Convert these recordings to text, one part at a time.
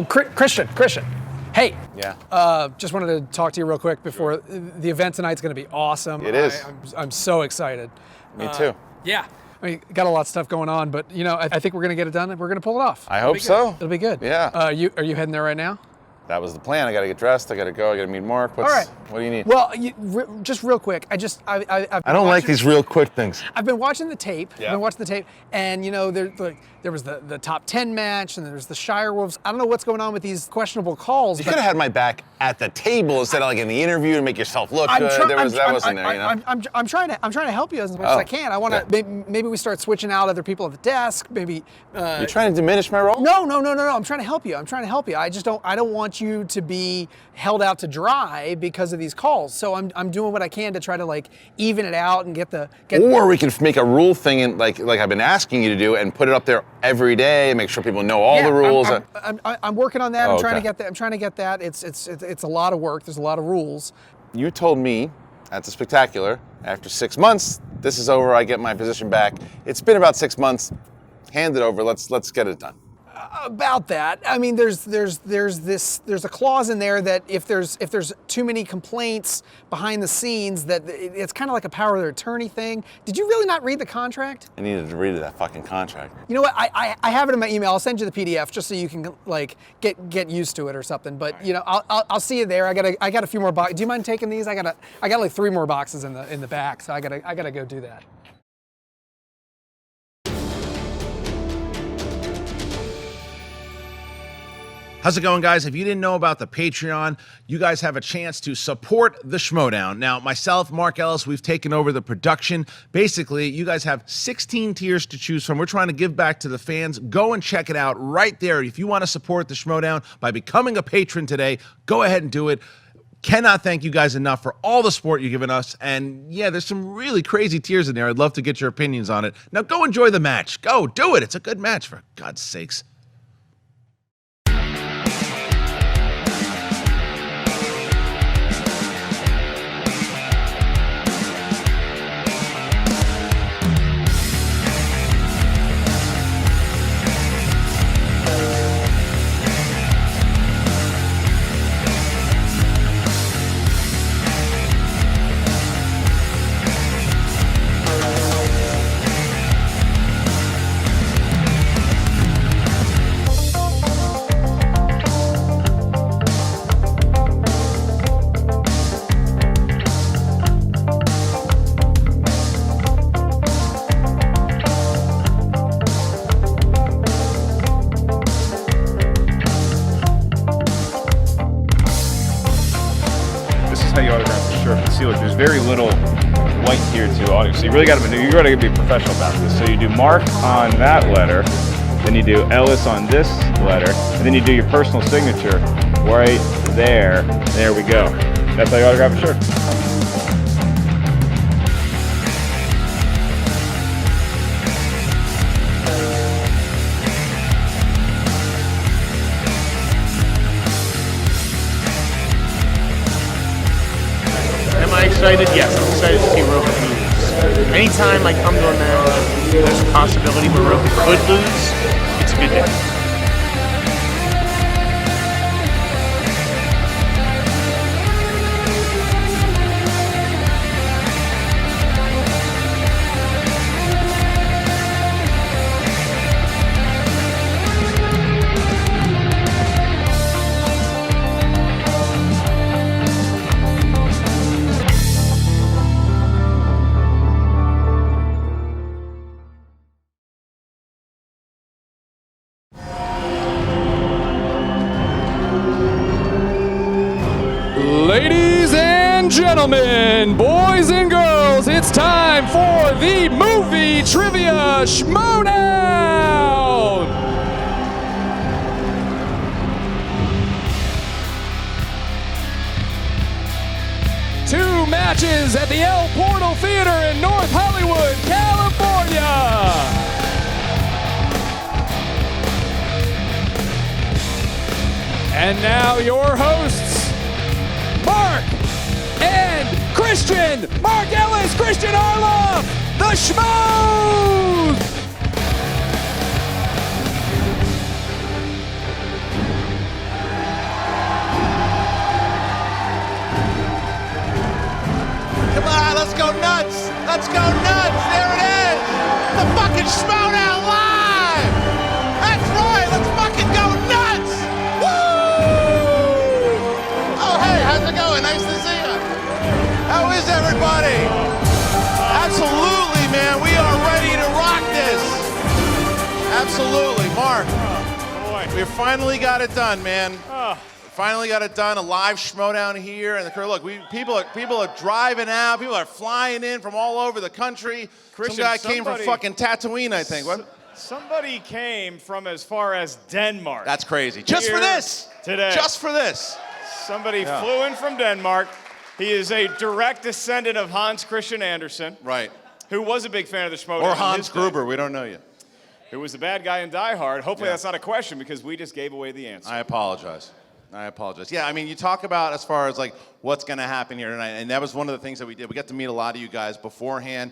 Christian. Hey. Yeah. Just wanted to talk to you real quick before the event tonight's going to be awesome. It is. I'm so excited. Me too. Yeah. I mean, got a lot of stuff going on, but you know, I think we're going to get it done and we're going to pull it off. I hope so. It'll be good. Yeah. Are you heading there right now? That was the plan. I got to get dressed. I got to go. I got to meet Mark. All right. What do you need? Well, just real quick. I don't like these real quick things. I've been watching the tape. Yeah. I've been watching the tape, and you know, there was the top 10 match, and there's the Shire Wolves. I don't know what's going on with these questionable calls. You could have had my back at the table instead of like in the interview to make yourself look good. That wasn't there, you know. I'm trying to help you as much as I can. I want to maybe we start switching out other people at the desk. Maybe. You're trying to diminish my role? No. I'm trying to help you. I just don't want you to be held out to dry because of these calls. So I'm doing what I can to try to like even it out and get. Or we can make a rule thing and like I've been asking you to do and put it up there every day and make sure people know all the rules. I'm working on that. Oh, I'm trying to get that. It's a lot of work. There's a lot of rules. You told me at the Spectacular after 6 months, this is over. I get my position back. It's been about 6 months. Hand it over. Let's get it done. About that, I mean, there's a clause in there that if there's too many complaints behind the scenes, that it's kind of like a power of attorney thing. Did you really not read the contract? I needed to read that fucking contract. You know what? I have it in my email. I'll send you the PDF just so you can like get used to it or something. But you know, I'll see you there. I got a few more boxes. Do you mind taking these? I got like 3 more boxes in the back, so I gotta go do that. How's it going, guys? If you didn't know about the Patreon, you guys have a chance to support the Schmoedown. Now, myself, Mark Ellis, we've taken over the production. Basically, you guys have 16 tiers to choose from. We're trying to give back to the fans. Go and check it out right there. If you want to support the Schmoedown by becoming a patron today, go ahead and do it. Cannot thank you guys enough for all the support you've given us. And yeah, there's some really crazy tiers in there. I'd love to get your opinions on it. Now, go enjoy the match. Go, do it. It's a good match, for God's sakes. There's very little white here to audio, so you really got to be professional about this. So you do Mark on that letter, then you do Ellis on this letter, and then you do your personal signature right there. There we go. That's how you autograph a shirt. Excited? Yes, I'm excited to see Roka lose. Anytime I come to a match, there's a possibility where Roka could lose, it's a good day. Ladies and gentlemen, boys and girls, it's time for the Movie Trivia Schmoedown! 2 matches at the El Portal Theater in North Hollywood, California. And now your hosts, Mark and Christian. Mark Ellis, Christian Arloff, the Schmoes! Let's go nuts. There it is. The fucking Schmoedown live. That's right. Let's fucking go nuts. Woo! Oh, hey, how's it going? Nice to see you. How is everybody? Absolutely, man. We are ready to rock this. Absolutely. Mark, we finally got it done, man. Finally got it done. A live Schmoedown here, and the crew. Look, people are driving out. People are flying in from all over the country. Christian, Some guy came from fucking Tatooine, I think. What? Somebody came from as far as Denmark. That's crazy. Just for this. Today. Just for this. Somebody flew in from Denmark. He is a direct descendant of Hans Christian Andersen. Right. Who was a big fan of the Schmoedown. Or Hans Gruber. We don't know yet. Who was the bad guy in Die Hard. Hopefully that's not a question because we just gave away the answer. I apologize. Yeah, I mean, you talk about as far as like what's going to happen here tonight, and that was one of the things that we did. We got to meet a lot of you guys beforehand,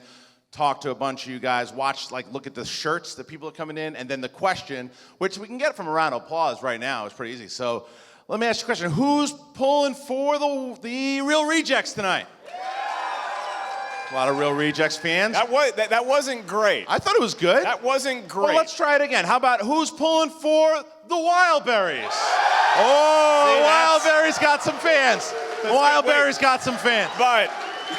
talk to a bunch of you guys, look at the shirts that people are coming in, and then the question, which we can get from a round of applause right now, is pretty easy. So let me ask you a question. Who's pulling for the Real Rejects tonight? A lot of Real Rejects fans. That wasn't great. I thought it was good. That wasn't great. Well, let's try it again. How about who's pulling for the Wildberries? Oh, Wildberries got some fans. Wildberries got some fans. But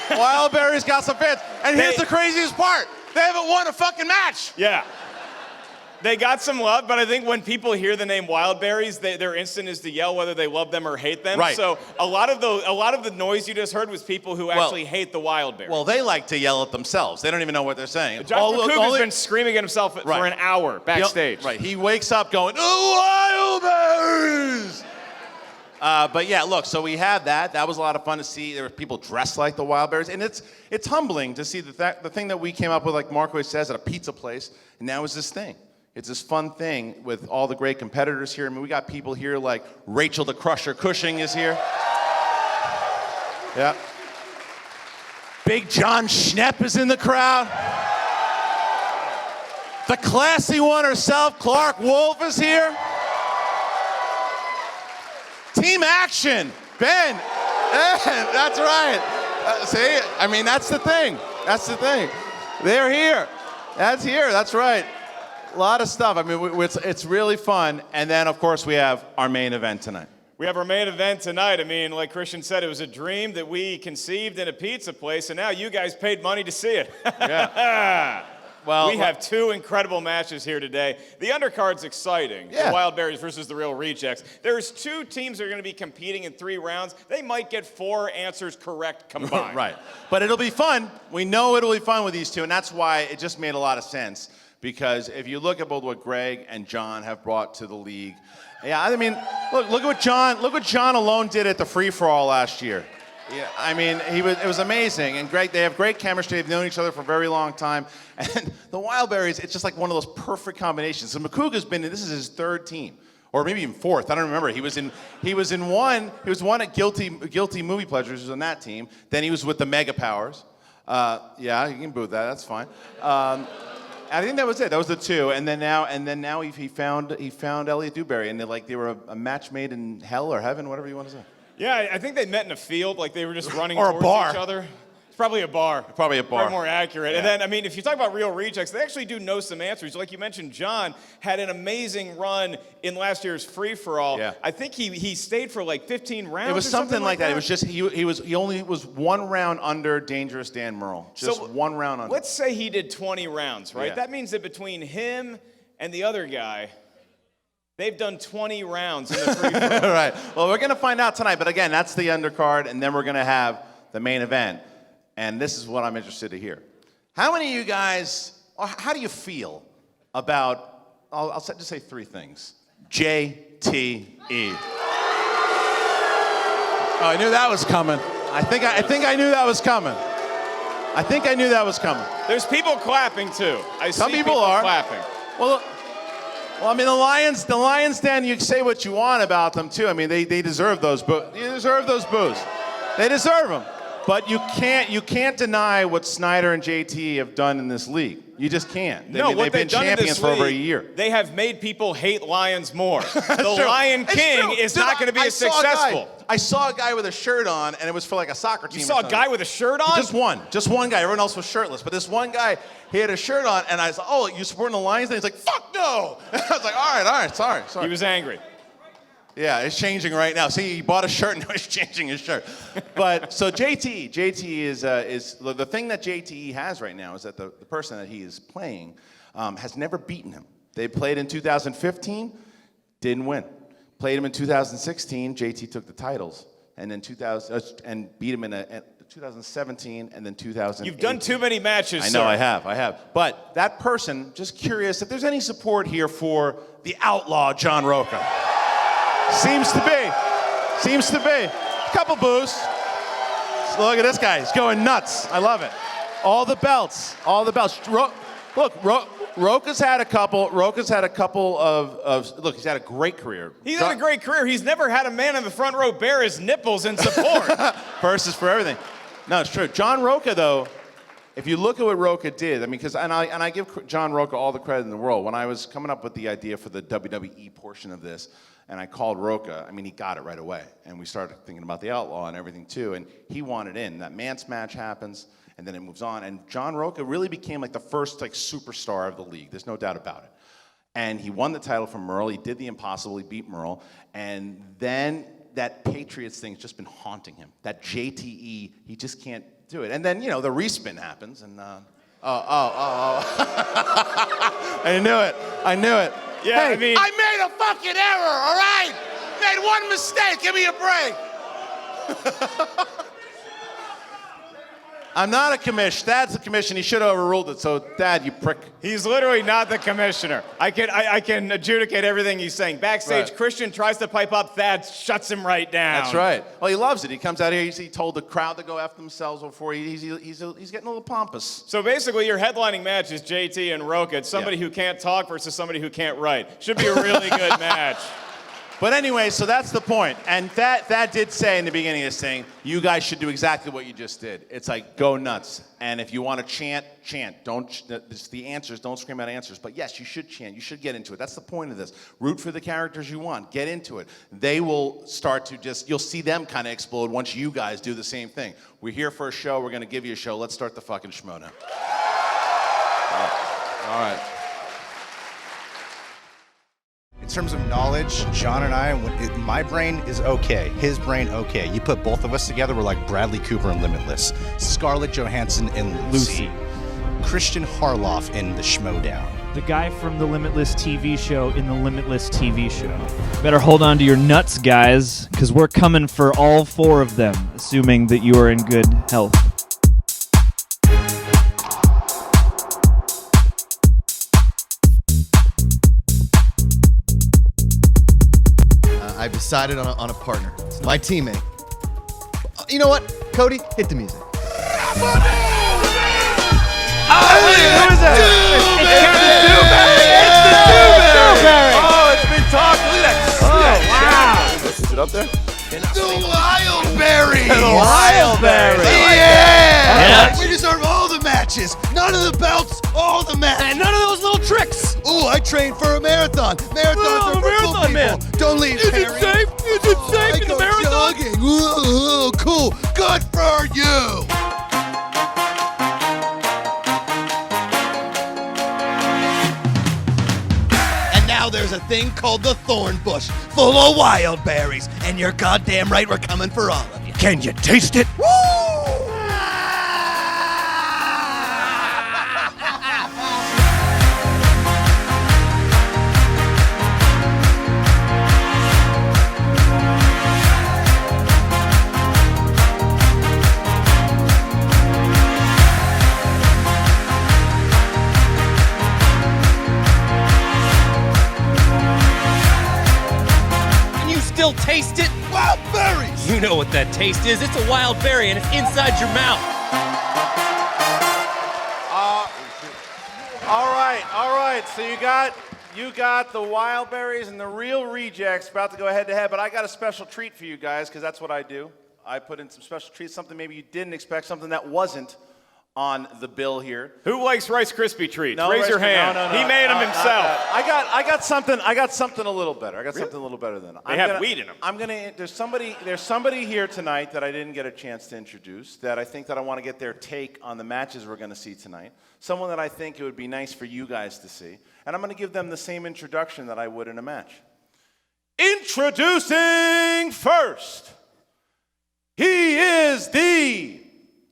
Wildberries got some fans. And here's the craziest part. They haven't won a fucking match. Yeah. They got some love, but I think when people hear the name Wildberries, their instinct is to yell whether they love them or hate them. Right. So a lot of the noise you just heard was people who actually hate the Wildberries. Well, they like to yell at themselves. They don't even know what they're saying. John McCougar's been screaming at himself for an hour backstage. Right. He wakes up going, "Oh, Wildberries!" But yeah, look. So we had that. That was a lot of fun to see. There were people dressed like the Wildberries, and it's humbling to see that the thing that we came up with, like Mark always says, at a pizza place, and now is this thing. It's this fun thing with all the great competitors here. I mean, we got people here like Rachel the Crusher Cushing is here. Yeah. Big John Schnepp is in the crowd. The classy one herself, Clark Wolf, is here. Team Action, Ben. That's right. See, I mean, that's the thing. That's the thing. They're here. That's right. A lot of stuff. I mean, it's really fun. And then, of course, we have our main event tonight. We have our main event tonight. I mean, like Christian said, it was a dream that we conceived in a pizza place, and now you guys paid money to see it. Yeah. Well, we have two incredible matches here today. The undercard's exciting. Yeah. The Wildberries versus the Real Rejects. There's two teams that are going to be competing in 3 rounds. They might get 4 answers correct combined. Right. But it'll be fun. We know it'll be fun with these two, and that's why it just made a lot of sense. Because if you look at both what Greg and John have brought to the league, yeah, I mean, look what John alone did at the free-for-all last year. Yeah, I mean, it was amazing. And Greg, they have great chemistry. They've known each other for a very long time. And the Wildberries, it's just like one of those perfect combinations. So McCougar's this is his 3rd team, or maybe even 4th. I don't remember. He was one at Guilty Movie Pleasures. He was on that team. Then he was with the Mega Powers. Yeah, you can boo that. That's fine. I think that was it. That was the 2, and then now he found Elliot Dewberry, and they were a match made in hell or heaven, whatever you want to say. Yeah, I think they met in a field, like they were just running or towards a bar. each other. It's probably a bar. Probably more accurate. Yeah. And then, I mean, if you talk about Real Rejects, they actually do know some answers. Like you mentioned, John had an amazing run in last year's free-for-all. Yeah. I think he stayed for like 15 rounds. It was or something like that. that. It was just he only was 1 round under Dangerous Dan Merle. Just 1 round under. Let's say he did 20 rounds, right? Yeah. That means that between him and the other guy, they've done 20 rounds in the free-for-all. Right. Well, we're going to find out tonight. But again, that's the undercard, and then we're going to have the main event. And this is what I'm interested to hear. How many of you guys, how do you feel about, I'll just say 3 things. JTE. Oh, I knew that was coming. I think I knew that was coming. There's people clapping, too. Some people are clapping. Well, I mean, the Lions Den, you can say what you want about them, too. I mean, they deserve those boos. They deserve them. But you can't deny what Snyder and JT have done in this league. You just can't. No, what they've been done in champions this for over a league, year. They have made people hate lions more. The True. Lion It's King true. is Dude, not going to be I as saw a guy- successful. I saw a guy with a shirt on, and it was for like a soccer team. You or saw a something. guy with a shirt on? Just one guy. Everyone else was shirtless. But this one guy, he had a shirt on, and I was like, "Oh, you supporting the Lions?" And he's like, "Fuck no!" And I was like, "All right, sorry." He was angry. Yeah, it's changing right now. See, he bought a shirt and now he's changing his shirt. But so JT is the thing that JT has right now is that the person that he is playing has never beaten him. They played in 2015, didn't win. Played him in 2016, JT took the titles, and then and beat him in 2017 and then 2018. You've done too many matches, I know, sir. I have. But that person, just curious if there's any support here for the outlaw John Roca. Seems to be. A couple boos. Look at this guy. He's going nuts. I love it. All the belts. Roca's had a couple. Look, he's had a great career. He's had a great career. He's never had a man in the front row bare his nipples in support. First is for everything. No, it's true. John Roca, though, if you look at what Roca did, I mean, I give John Roca all the credit in the world. When I was coming up with the idea for the WWE portion of this, and I called Roca, I mean, he got it right away. And we started thinking about the Outlaw and everything, too. And he wanted in. That Mance match happens, and then it moves on. And John Roca really became like the first like superstar of the league. There's no doubt about it. And he won the title from Merle. He did the impossible. He beat Merle. And then that Patriots thing's just been haunting him. That JTE, he just can't do it. And then, you know, the respin happens. And, I knew it. Yeah, hey, I mean, I made a fucking error, all right? Made one mistake. Give me a break. I'm not a commish. Dad's the commission. He should have overruled it. So, Dad, you prick. He's literally not the commissioner. I can adjudicate everything he's saying. Backstage, Right. Christian tries to pipe up. Thad shuts him right down. That's right. Well, he loves it. He comes out here. He told the crowd to go after themselves before he's getting a little pompous. So basically, your headlining match is JT and Roca. It's somebody who can't talk versus somebody who can't write. Should be a really good match. But anyway, so that's the point. And that did say in the beginning of this thing, you guys should do exactly what you just did. It's like, go nuts. And if you want to chant. The answers, don't scream out answers. But yes, you should chant. You should get into it. That's the point of this. Root for the characters you want. Get into it. They will start to you'll see them kind of explode once you guys do the same thing. We're here for a show. We're going to give you a show. Let's start the fucking Schmoedown. All right. In terms of knowledge, John and I, my brain is okay. His brain, okay. You put both of us together, we're like Bradley Cooper in Limitless, Scarlett Johansson in Lucy, Christian Harloff in The Schmoedown. The guy from the Limitless TV show in the Limitless TV show. Better hold on to your nuts, guys, because we're coming for all four of them, assuming that you are in good health. I've decided on a partner. It's my teammate. You know what? Cody, hit the music. Who is that? Oh, it's been talked. Look at that. Wow. Is it up there? The Wildberries! Wildberries. Yeah! We deserve all the matches. None of the belts, all the matches. And none of those little tricks. Ooh, I trained for a marathon. Marathons are for marathon cool people. man. Don't leave, Is it Harry. safe? Is it safe I in the go marathon? jogging. Ooh, cool. Good for you. And now there's a thing called the thorn bush, full of wild berries. And you're goddamn right, we're coming for all of you. Can you taste it? Woo! Still taste it? Wild berries! You know what that taste is. It's a wild berry and it's inside your mouth. All right. So you got the Wildberries and the real rejects about to go head to head, but I got a special treat for you guys because that's what I do. I put in some special treats, something maybe you didn't expect, something that wasn't on the bill here. Who likes Rice Krispie treats? No, Raise your hand. No. He made them himself. I got something a little better. I got something a little better than that. They have weed in them. There's somebody here tonight that I didn't get a chance to introduce that I think that I want to get their take on the matches we're going to see tonight. Someone that I think it would be nice for you guys to see. And I'm going to give them the same introduction that I would in a match. Introducing first, he is the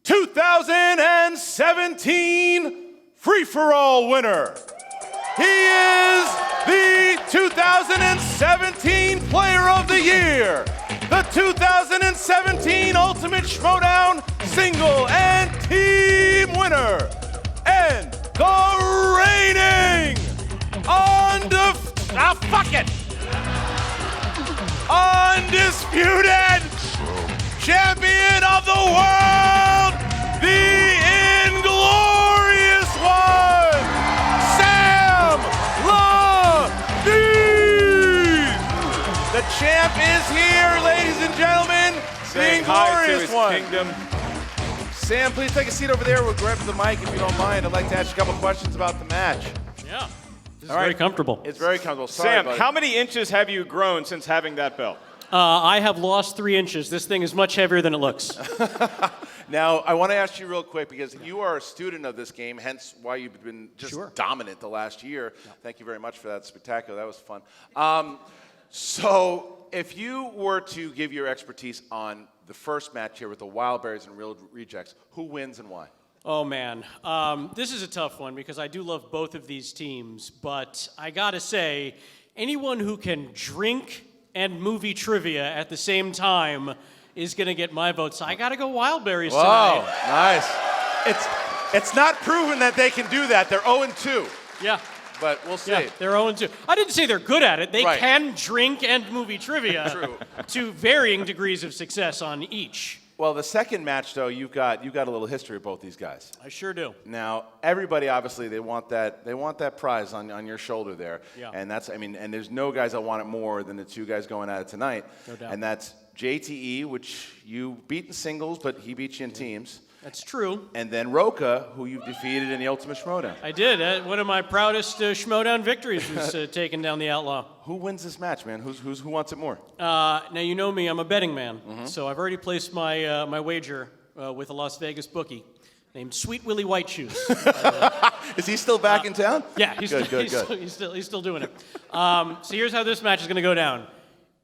2017 free-for-all winner. He is the 2017 Player of the Year, the 2017 Ultimate Schmoedown Single and Team winner, and the reigning undisputed champion of the world, the inglorious one, Sam Levine. The champ is here, ladies and gentlemen. Saying the hi to inglorious his one. kingdom. Sam, please take a seat over there. We'll grab the mic if you don't mind. I'd like to ask you a couple questions about the match. Yeah. This is All right. very comfortable. It's very comfortable. Sorry, Sam, buddy. how many inches have you grown since having that belt? I have lost 3 inches. This thing is much heavier than it looks. Now, I want to ask you real quick, because you are a student of this game, hence why you've been just Sure. dominant the last year. Yeah. Thank you very much for that spectacular. That was fun. So if you were to give your expertise on the first match here with the Wildberries and Real Rejects, who wins and why? Oh, man. This is a tough one because I do love both of these teams, but I gotta say, anyone who can drink and movie trivia at the same time is gonna get my vote. So I gotta go Wildberries Wow, tonight. nice. It's not proven that they can do that. They're 0-2. Yeah. But we'll see. Yeah, they're 0-2. I didn't say they're good at it. They Right. can drink and movie trivia True. to varying degrees of success on each. Well, the second match, though, you've got a little history of both these guys. I sure do. Now, everybody obviously they want that prize on your shoulder there. Yeah. And and there's no guys that want it more than the two guys going at it tonight. No doubt. And that's JTE, which you beat in singles, but he beat you in teams. That's true. And then Roka, who you've defeated in the Ultimate Schmoedown. I did. One of my proudest Schmoedown victories was taking down the Outlaw. Who wins this match, man? Who wants it more? Now, you know me. I'm a betting man. So I've already placed my my wager with a Las Vegas bookie named Sweet Willie White Shoes. Is he still back in town? Yeah, he's still doing it. So here's how this match is going to go down.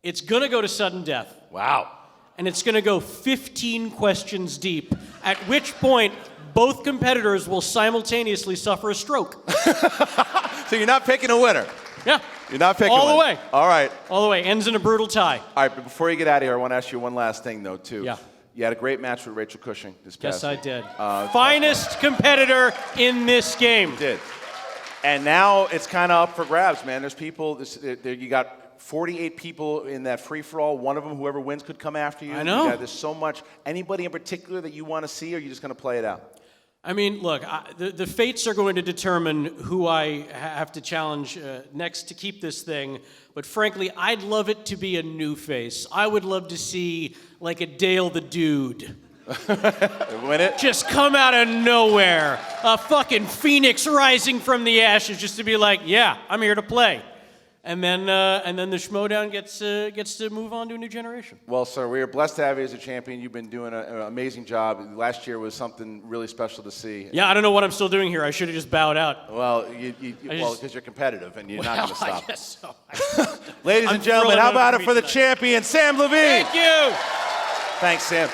It's going to go to sudden death. Wow. And it's going to go 15 questions deep, at which point both competitors will simultaneously suffer a stroke. So you're not picking a winner? Yeah. You're not picking all the one. way. All right. All the way. Ends in a brutal tie. All right, but before you get out of here, I want to ask you one last thing, though, too. Yeah. You had a great match with Rachel Cushing this past Yes, I week. did. Finest competitor in this game. You did. And now it's kind of up for grabs, man. There's people, you got 48 people in that free-for-all. One of them, whoever wins, could come after you. I know. There's so much. Anybody in particular that you want to see, or are you just going to play it out? I mean, look, the fates are going to determine who I have to challenge next to keep this thing. But frankly, I'd love it to be a new face. I would love to see, like, a Dale the Dude. Win it? Just come out of nowhere. A fucking phoenix rising from the ashes just to be like, yeah, I'm here to play. And then the Schmoedown gets to move on to a new generation. Well, sir, we are blessed to have you as a champion. You've been doing an amazing job. Last year was something really special to see. Yeah, I don't know what I'm still doing here. I should have just bowed out. Well, because you're competitive and you're not going to stop. I guess so. Ladies and gentlemen, how about it for the champion, Sam Levine? Thank you. Thanks, Sam.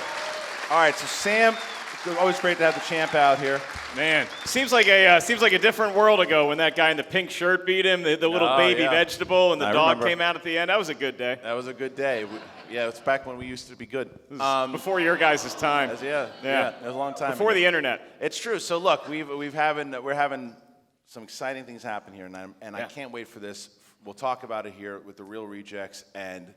All right, so Sam, it's always great to have the champ out here. Man, seems like a different world ago when that guy in the pink shirt beat him, the little baby vegetable, and the dog remember. came out at the end. That was a good day. That was a good day. Yeah, it's back when we used to be good. Before your guys' time. Yeah, it was a long time Before ago. the internet. It's true. So look, we're having some exciting things happen here, and I can't wait for this. We'll talk about it here with the Real Rejects and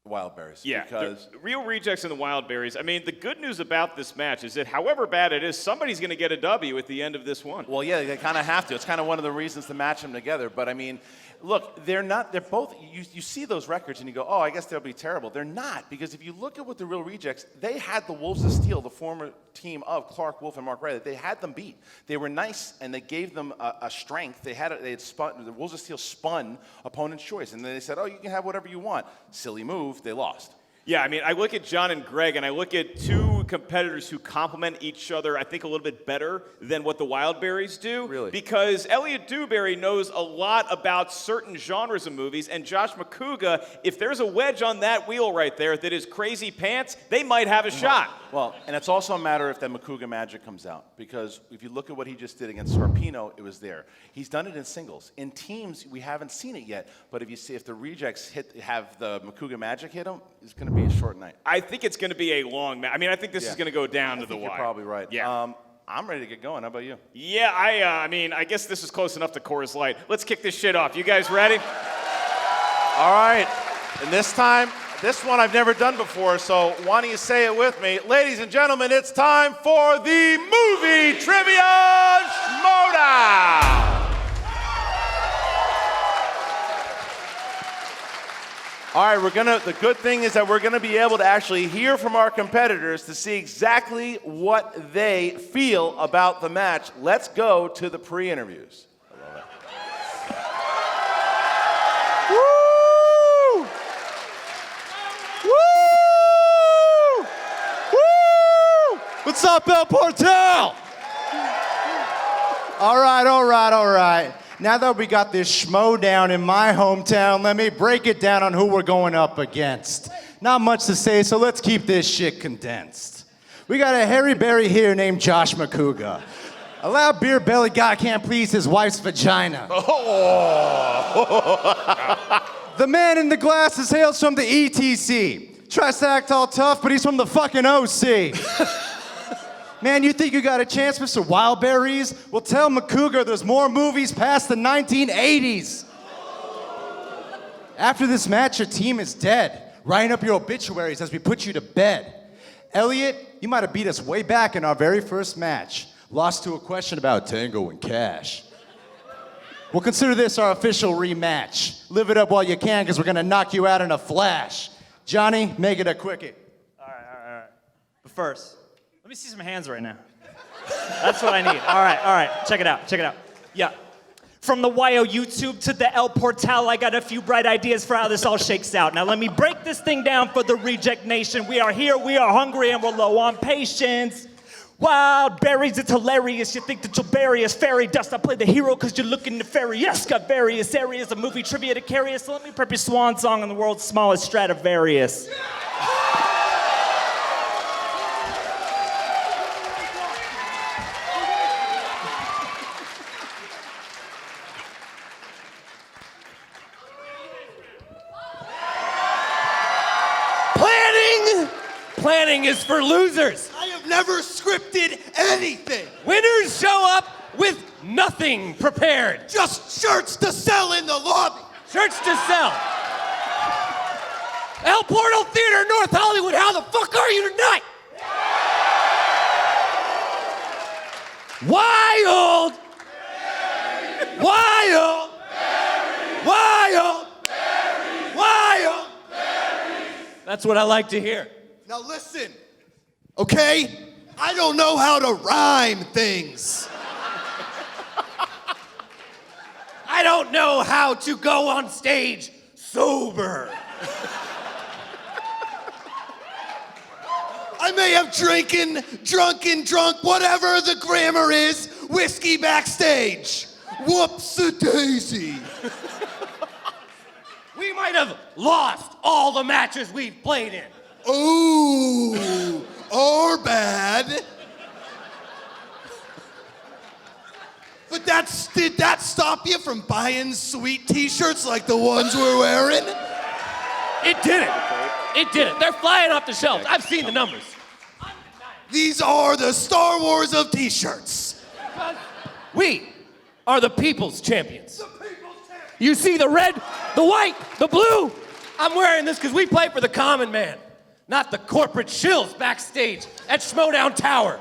Wildberries. Yeah, because the Real Rejects and the Wildberries. I mean, the good news about this match is that however bad it is, somebody's going to get a W at the end of this one. Well, yeah, they kind of have to. It's kind of one of the reasons to match them together. But I mean, Look, they're not. They're both. You see those records and you go, oh, I guess they'll be terrible. They're not, because if you look at what the Real Rejects, they had the Wolves of Steel, the former team of Clark Wolf and Mark Riley. They had them beat. They were nice and they gave them a strength. They had spun. The Wolves of Steel spun opponent's choice, and then they said, oh, you can have whatever you want. Silly move. They lost. Yeah, I mean, I look at John and Greg, and I look at two competitors who complement each other, I think, a little bit better than what the Wildberries do. Really? Because Elliot Dewberry knows a lot about certain genres of movies, and Josh McCouga, if there's a wedge on that wheel right there that is crazy pants, they might have a shot. Well, and it's also a matter if that McCouga magic comes out, because if you look at what he just did against Scarpino, it was there. He's done it in singles. In teams, we haven't seen it yet, but if the Rejects have the McCouga magic hit him, it's going to be a short night. I think it's going to be a long match. I mean, I think this is going to go down to the wire. You're probably right. Yeah. I'm ready to get going. How about you? Yeah, I mean, I guess this is close enough to Coors Light. Let's kick this shit off. You guys ready? All right. And this time, this one I've never done before, so why don't you say it with me? Ladies and gentlemen, it's time for the Movie Trivia Schmoedown! All right, the good thing is that we're gonna be able to actually hear from our competitors to see exactly what they feel about the match. Let's go to the pre-interviews. I love it. Woo! Woo! Woo! What's up, El Portal? All right. Now that we got this Schmoedown in my hometown, let me break it down on who we're going up against. Not much to say, so let's keep this shit condensed. We got a hairy berry here named Josh McCouga. A loud beer belly guy can't please his wife's vagina. The man in the glasses hails from the ETC. Tries to act all tough, but he's from the fucking OC. Man, you think you got a chance, Mr. Wildberries? Well, tell McCouga there's more movies past the 1980s. After this match, your team is dead. Writing up your obituaries as we put you to bed. Elliot, you might have beat us way back in our very first match. Lost to a question about Tango and Cash. We'll consider this our official rematch. Live it up while you can, because we're going to knock you out in a flash. Johnny, make it a quickie. All right. But first, let me see some hands right now. That's what I need. All right. Check it out. Yeah. From the YO YouTube to the El Portal, I got a few bright ideas for how this all shakes out. Now let me break this thing down for the Reject Nation. We are here, we are hungry, and we're low on patience. Wildberries, it's hilarious. You think that you'll bury us. Fairy dust, I play the hero because you're looking nefarious. Got various areas of movie trivia to carry us. So let me prep your swan song on the world's smallest Stradivarius. Planning is for losers. I have never scripted anything. Winners show up with nothing prepared. Just shirts to sell in the lobby. Shirts to sell. El Portal Theater, North Hollywood, how the fuck are you tonight? Wild. Wild. Wild. Wild. That's what I like to hear. Now listen, okay? I don't know how to rhyme things. I don't know how to go on stage sober. I may have drunk, whatever the grammar is, whiskey backstage. Whoops-a-daisy. We might have lost all the matches we've played in. Ooh, or bad. But did that stop you from buying sweet t-shirts like the ones we're wearing? It didn't. It didn't. They're flying off the shelves. I've seen the numbers. These are the Star Wars of t-shirts. We are the people's champions. You see the red, the white, the blue? I'm wearing this because we play for the common man, not the corporate shills backstage at Schmoedown Tower,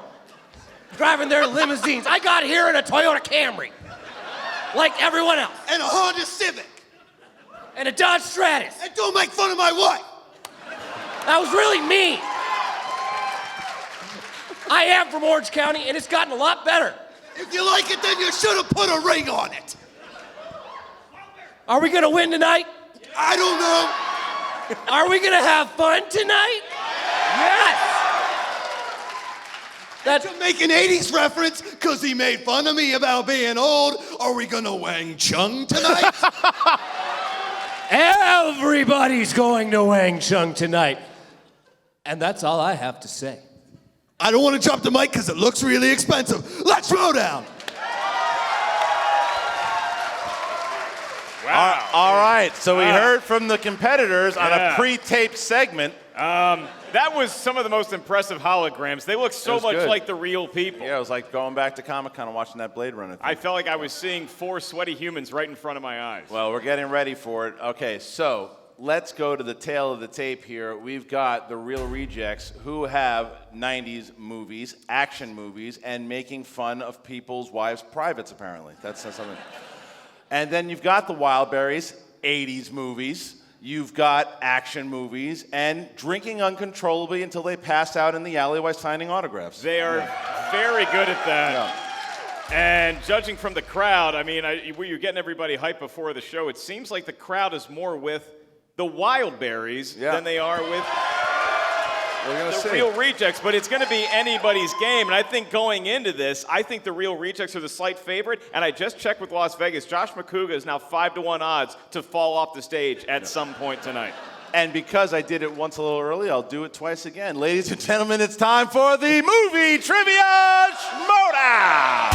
driving their limousines. I got here in a Toyota Camry, like everyone else. And a Honda Civic. and a Dodge Stratus. And don't make fun of my wife. That was really me. I am from Orange County, and it's gotten a lot better. If you like it, then you should have put a ring on it. Are we gonna win tonight? I don't know. Are we gonna have fun tonight? Yes. To make an 80s reference because he made fun of me about being old. Are we gonna Wang Chung tonight? Everybody's going to Wang Chung tonight. And that's all I have to say. I don't want to drop the mic because it looks really expensive. Let's Schmoedown. Wow. All right, so we heard from the competitors on a pre-taped segment. That was some of the most impressive holograms. They look so much good. like the real people. Yeah, it was like going back to Comic-Con and watching that Blade Runner thing. I felt like I was seeing 4 sweaty humans right in front of my eyes. Well, we're getting ready for it. Okay, so let's go to the tail of the tape here. We've got the real rejects who have 90s movies, action movies, and making fun of people's wives' privates, apparently. That's something. And then you've got the Wildberries, 80s movies. You've got action movies and drinking uncontrollably until they pass out in the alleyway signing autographs. They are very good at that. Yeah. And judging from the crowd, I mean, you're getting everybody hyped before the show. It seems like the crowd is more with the Wildberries than they are with the real rejects, but it's going to be anybody's game. And I think going into this, I think the real rejects are the slight favorite. And I just checked with Las Vegas. Josh McCouga is now 5-1 odds to fall off the stage at some point tonight. And because I did it once a little early, I'll do it twice again. Ladies and gentlemen, it's time for the movie trivia Schmoedown.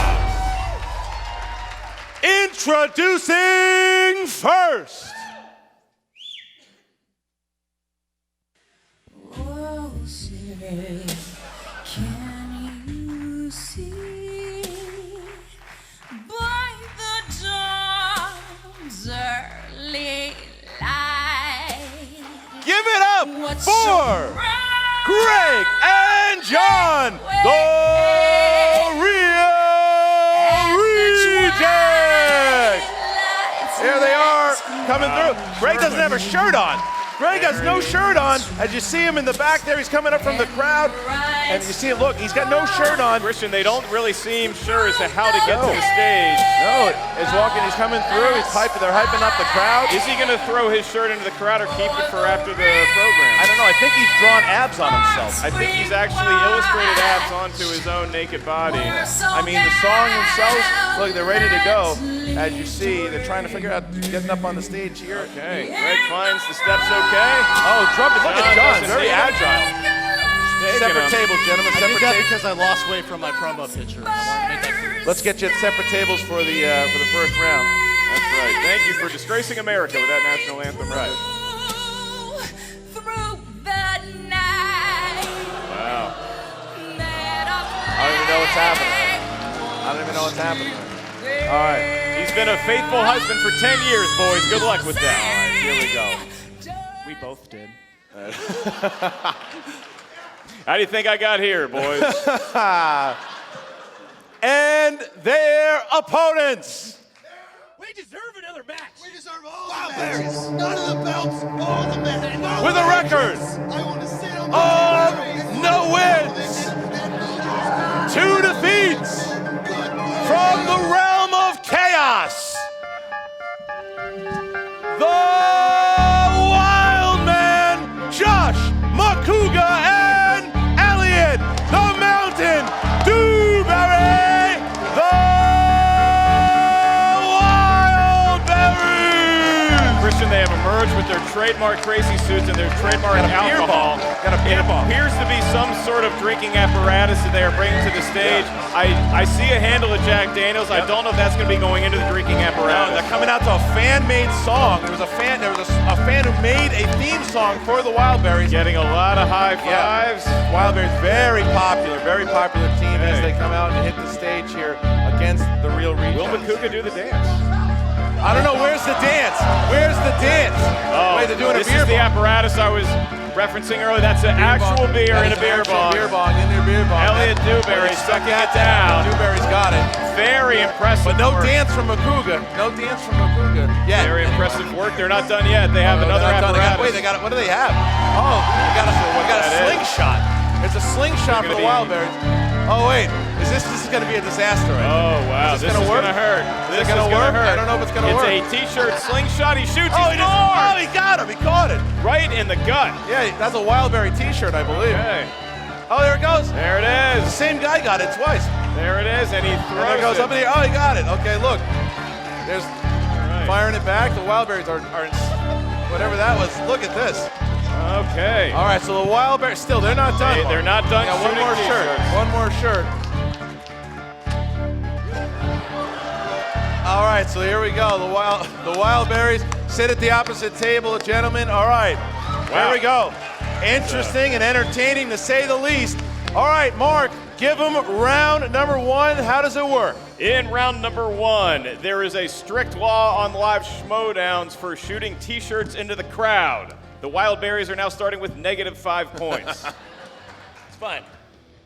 Introducing first. Can you see by the dawn's early light? Give it up for Greg and John, the real rejects. Here they are coming through. Greg doesn't have a shirt on. Greg has no shirt on. As you see him in the back there, he's coming up from the crowd. And you see him, look, he's got no shirt on. Christian, they don't really seem sure as to how to get to the stage. No, he's walking, he's coming through, they're hyping up the crowd. Is he going to throw his shirt into the crowd or keep it for after the program? I don't know, I think he's drawn abs on himself. I think he's actually illustrated abs onto his own naked body. I mean, the song themselves, look, they're ready to go. As you see, they're trying to figure out getting up on the stage here. Okay, Greg finds the steps okay. Oh, trumpet, look at John, very agile. Separate tables, gentlemen, separate tables. Because I lost weight from my promo picture. I wanted to make that clear. Let's get you at separate tables for the first round. That's right. Thank you for disgracing America with that national anthem. Right. Wow. I don't even know what's happening. All right. He's been a faithful husband for 10 years, boys. Good luck with that. All right, here we go. We both did. How do you think I got here, boys? And their opponents. We deserve another match. We deserve all the matches. None of the belts, all the matches. With a record I want to sit on of no wins, 2 defeats from the realm of chaos. The Wild Man, Josh McCouga, and Elliot the Mountain Dewberry, the Wildberries. Christian, they have emerged with their trademark crazy suits and their trademark alcohol. Got a beer ball. It appears to be some sort of drinking apparatus that they are bringing to the stage. I see a handle of Jack Daniels. I don't know if that's going to be going into the drinking apparatus. No, they're coming out to a fan-made song. There was a fan who made a theme song for the Wildberries. Getting a lot of high fives. Yeah. Wildberries, very popular team as they come out and hit the stage here against the real rejects. Will McCouga do the dance? I don't know. Where's the dance? Oh, Wait, they're doing this a beer is the ball. apparatus I was Referencing earlier, that's an actual beer in a beer bong. Beer bong in their beer bong. Elliot Dewberry sucking it down. Dewberry's got it. Very impressive. But no work. dance from Makuga. No dance from Makuga. Yeah. Very impressive work. They're not done yet. They have another apparatus. Wait, they got it. What do they have? Oh, they got a slingshot. It's a slingshot for the Wildberries. Oh wait, this is going to be a disaster? Oh wow, this is going to hurt. Is it going to work? I don't know if it's going to work. It's a T-shirt slingshot. He shoots. Oh, he got him. He caught it. Right in the gut. Yeah, that's a Wildberry T-shirt, I believe. Okay. Oh, there it goes. There it is. The same guy got it twice. There it is, and he throws there it goes up in the air. Oh, he got it. Okay, look. There's firing it back. The Wildberries are whatever that was. Look at this. Okay. All right, so the Wildberries, still, they're not done. They're not done. Got one more shirt. One more shirt. All right, so here we go. The Wildberries sit at the opposite table, gentlemen. All right, wow. Here we go. Interesting and entertaining, to say the least. All right, Mark, give them round number one. How does it work? In round number one, there is a strict law on live Schmoedowns for shooting T-shirts into the crowd. The Wildberries are now starting with -5 points. It's fine.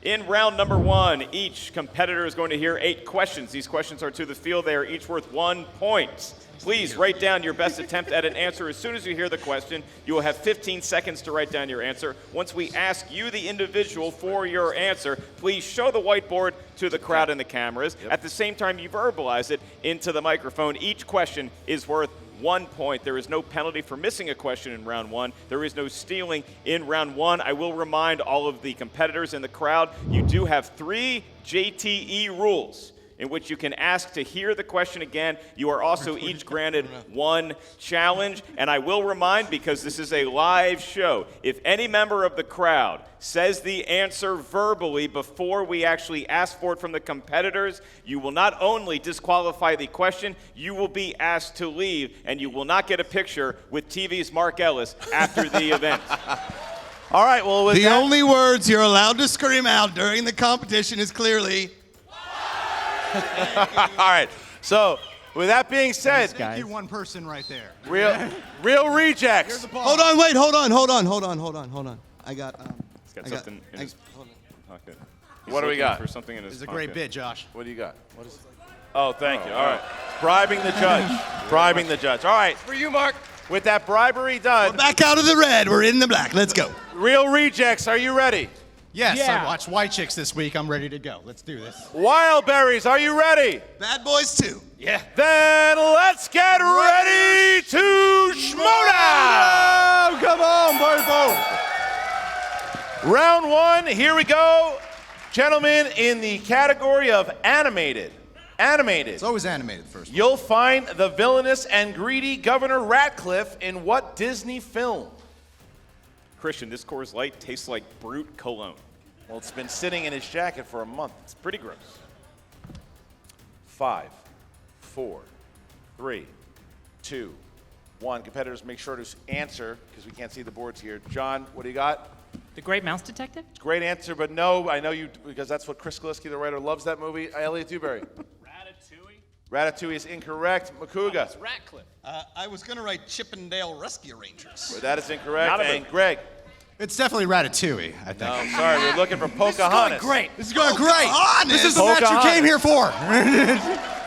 In round number one, each competitor is going to hear 8 questions. These questions are to the field. They are each worth 1 point. Please write down your best attempt at an answer as soon as you hear the question. You will have 15 seconds to write down your answer. Once we ask you, the individual, for your answer, please show the whiteboard to the crowd and the cameras. At the same time, you verbalize it into the microphone. Each question is worth 1 point. There is no penalty for missing a question in round one. There is no stealing in round one. I will remind all of the competitors in the crowd, you do have 3 JTE rules in which you can ask to hear the question again. You are also each granted 1 challenge. And I will remind, because this is a live show, if any member of the crowd says the answer verbally before we actually ask for it from the competitors, you will not only disqualify the question, you will be asked to leave, and you will not get a picture with TV's Mark Ellis after the event. All right, well, with the only words you're allowed to scream out during the competition is clearly... All right, so with that being said, thank you, one person right there. Real rejects. Hold on, wait, hold on. I got something in his pocket. What do we got? For something in his This is a pocket. great bid, Josh. What do you got? What is it? Oh, thank you. All right. Bribing the judge. Bribing the judge. All right. For you, Mark. With that bribery done. We're back out of the red. We're in the black. Let's go. Real rejects, are you ready? Yes, Yeah. I watched White Chicks this week. I'm ready to go. Let's do this. Wildberries, are you ready? Bad Boys 2. Yeah. Then let's get ready to Schmoedown! Come on, Purple! Round one, here we go. Gentlemen, in the category of animated. It's always animated first. You'll find the villainous and greedy Governor Ratcliffe in what Disney film? Christian, this Coors Light tastes like Brute cologne. Well, it's been sitting in his jacket for a month. It's pretty gross. 5, 4, 3, 2, 1. Competitors, make sure to answer because we can't see the boards here. John, what do you got? The Great Mouse Detective? Great answer, but no, I know you, because that's what Chris Gillespie, the writer, loves that movie. Elliot Dewberry. Ratatouille is incorrect. Makuga. It's Ratcliffe. I was going to write Chippendale Rescue Rangers. But that is incorrect. Not a And movie. Greg. It's definitely Ratatouille, I think. No, sorry, we're looking for Pocahontas. This is going great. This is the match you Pocahontas. came here for.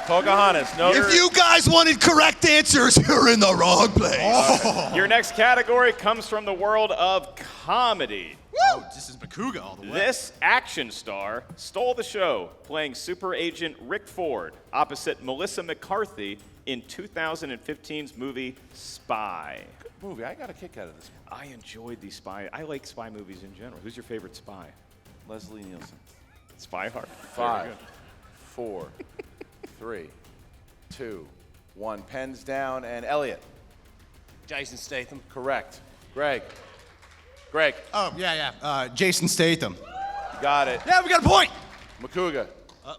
Pocahontas. No. If you guys wanted correct answers, you're in the wrong place. Your next category comes from the world of comedy. Oh, this is Makuga all the way. This action star stole the show, playing Super Agent Rick Ford opposite Melissa McCarthy in 2015's movie Spy. Good movie. I got a kick out of this one. I enjoyed the spy. I like spy movies in general. Who's your favorite spy? Leslie Nielsen. Spy Hard. 5, 4, 3, 2, 1. Pens down. And Elliot. Jason Statham. Correct. Greg. Oh, yeah. Jason Statham. You got it. Yeah, we got a point. Makuga.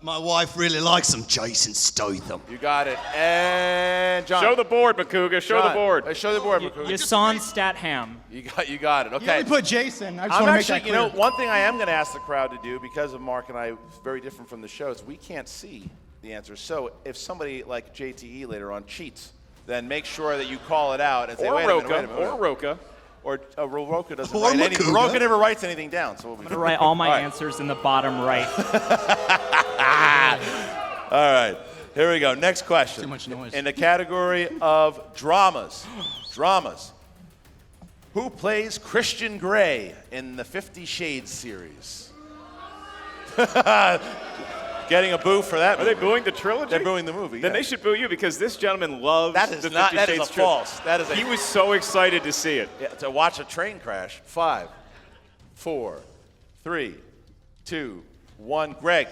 My wife really likes some Jason Statham. You got it. And John. Show the board, Makuga. Show the John. board. Show the board, Makuga. Yasan Statham. You got it. You Okay. only put Jason. I just I'm want to make actually, that you clear. know, one thing I am going to ask the crowd to do, because of Mark and I, very different from the show, is we can't see the answers. So if somebody like JTE later on cheats, then make sure that you call it out and say, Or wait a minute, Roca. or Roku doesn't Or write anything. Makuga. Roku never writes anything down. So we'll be I'm gonna write all my right. answers in the bottom right. All right, here we go. Next question. Too much noise. In the category of dramas. Who plays Christian Grey in the 50 Shades series? Getting a boo for that Are movie. they booing the trilogy? They're booing the movie. Then yeah. they should boo you because this gentleman loves That is the not. 50 That is Shades a trilogy. false. That is a. He was so excited to see it. Yeah, to watch a train crash. 5, 4, 3, 2, 1. Greg.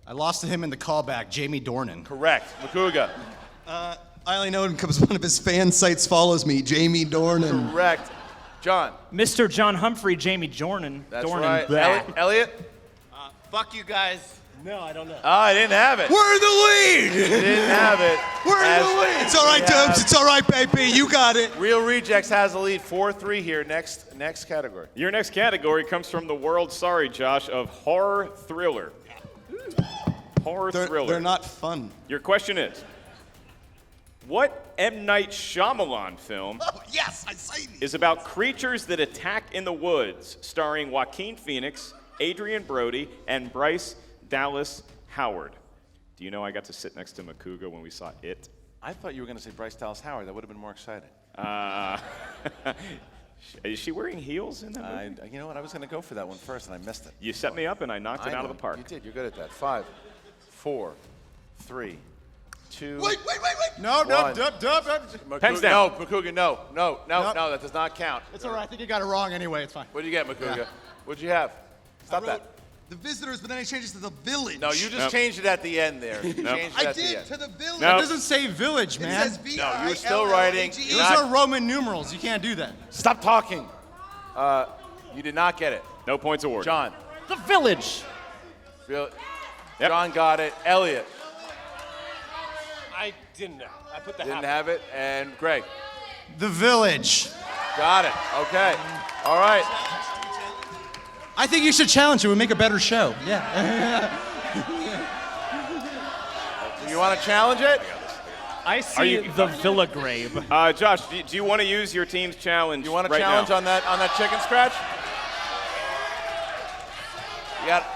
I lost to him in the callback, Jamie Dornan. Correct. Makuga. I only know him because one of his fan sites follows me, Jamie Dornan. Correct. John. Mr. John Humphrey, Jamie Dornan. That's Dornan. right. Blah. Elliot. Fuck you guys. No, I don't know. Oh, I didn't have it. We're in the lead! Didn't have it. We're in the lead! It's all right, Yeah. Dubs. It's all right, baby. You got it. Real Rejects has the lead. 4-3 here. Next category. Your next category comes from the world, sorry, Josh, of horror thriller. Horror thriller. They're not fun. Your question is, what M. Night Shyamalan film Oh, yes, I see these. is about creatures that attack in the woods, starring Joaquin Phoenix, Adrian Brody, and Bryce Dallas Howard? Do you know I got to sit next to Makuga when we saw It? I thought you were going to say Bryce Dallas Howard. That would have been more exciting. Is she wearing heels in that movie? You know what? I was going to go for that one first, and I missed it. You set me up, and I knocked it out of the park. You did. You're good at that. 5, 4, 3, 2. Wait. No, One. Dub. Makuga, Pens down. No, Makuga, no. No, that does not count. It's all right. I think you got it wrong anyway. It's fine. What did you get, Makuga? Yeah. What'd you have? Stop I that. wrote The Visitors, but then I changed it to The Village. No, you just Nope. changed it at the end there. You changed it I at the did end. to The Village. No. It doesn't say village, It man. says V-I-L-L-A-G-E. No, you were still writing. Those are Roman numerals. You can't do that. Stop talking. You did not get it. No points awarded. John. The Village. Real, Yep. John got it. Elliot I didn't know. I put the didn't half. have it. And Greg. The Village. Got it. Okay. All right. I think you should challenge it. It would make a better show. Yeah. You want to challenge it? I see the Villa Grave. Josh, do you want to use your team's challenge? You want to right challenge now? on that chicken scratch?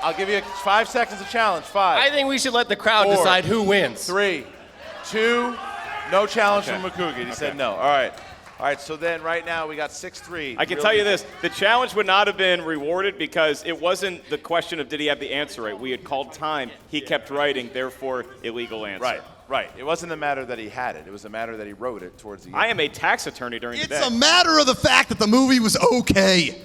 I'll give you 5 seconds of challenge. 5. I think we should let the crowd 4, decide who wins. 3, 2. No challenge Okay. from Makuga. He Okay. said no. All right. All right. So then, right now, we got 6-3. I can Real tell you Rejects. this: the challenge would not have been rewarded because it wasn't the question of did he have the answer right. We had called time. He kept writing, therefore illegal answer. Right. It wasn't a matter that he had it. It was a matter that he wrote it towards the end. I am a tax attorney during the It's day. a matter of the fact that the movie was okay.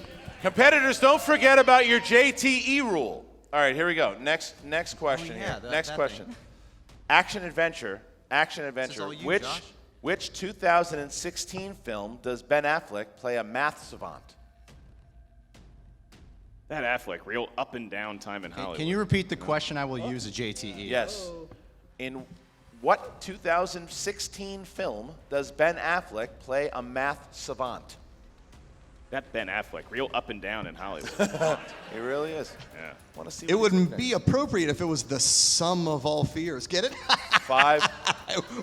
Competitors, don't forget about your JTE rule. All right, here we go. Next question. yeah, Here. Next that question. thing. Action adventure. all you, Which Josh? which 2016 film does Ben Affleck play a math savant? That Affleck, real up and down time in Hollywood. Can you repeat the question? I will use a JTE. Yes. In what 2016 film does Ben Affleck play a math savant? That Ben Affleck, real up and down in Hollywood. He really is. Yeah. Want to see? It wouldn't be appropriate if it was the sum of all fears. Get it? 5,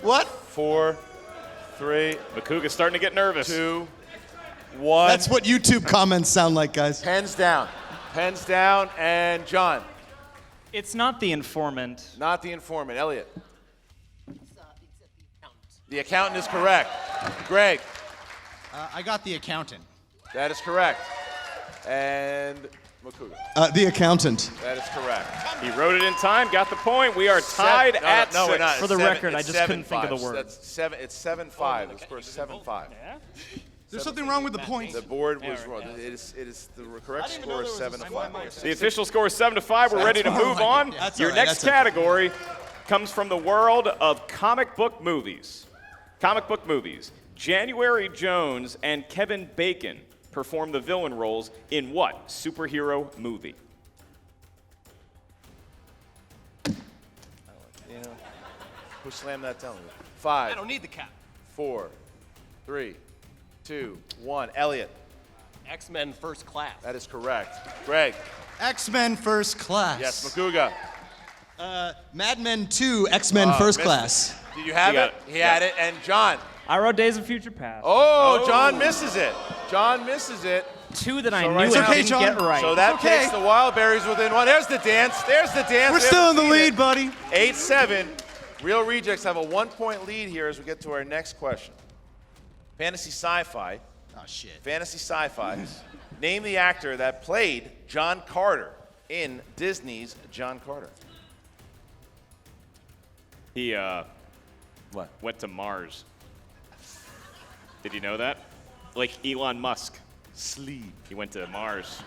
What? 4, 3, Makuga's starting to get nervous. 2, 1. That's what YouTube comments sound like, guys. Pens down. Pens down. And John. It's not The Informant. Not the informant. Elliot. The accountant is correct. Greg. I got The Accountant. That is correct. And Makuga. The Accountant. That is correct. He wrote it in time, got the point. We are tied at no, we're 6. not. For It's the seven- record, it's I just couldn't think of 7-5. the word. That's 7. It's 7-5. The score is 7-5. There's something wrong with the points. The board was wrong. It is the correct score is 7-5. The official score is 7-5. We're ready to move on. That's Your all right, next that's okay. category comes from the world of comic book movies. Comic book movies. January Jones and Kevin Bacon perform the villain roles in what superhero movie? Who slammed that down? 5. I don't need the cap. 4, 3, 2, 1. Elliot. X-Men First Class. That is correct. Greg. X-Men First Class. Yes, Makuga. Mad Men 2, X-Men First missed Class. Did you have You got it? it. He had it. And John. I wrote Days of Future Past. Oh, John misses it. John misses it. Two that I So knew right I now- didn't get right. So that takes the Wildberries within one. There's the dance. There's the dance. We're We still in haven't the seen lead, it. buddy. 8-7. Real Rejects have a 1-point lead here as we get to our next question. Fantasy sci-fi. Oh, shit. Fantasy sci-fi. Name the actor that played John Carter in Disney's John Carter. He What? went to Mars. Did you know that? Like Elon Musk. Sleep. He went to Mars.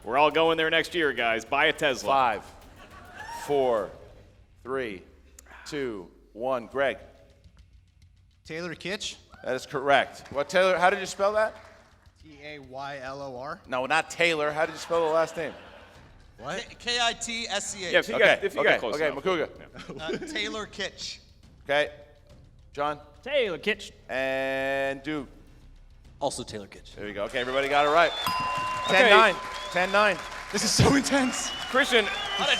We're all going there next year, guys. Buy a Tesla. 5, 4, 3, 2, 1. Greg. Taylor Kitsch. That is correct. What, Taylor? How did you spell that? Taylor. No, not Taylor. How did you spell the last name? What? Kitsch. Yeah, if you got close okay, enough. Makuga. Taylor Kitsch. Okay. John Taylor Kitsch. and Duke. Also Taylor Kitsch. There you go. Okay, everybody got it right. 10-9. 10-9. This is so intense. Christian,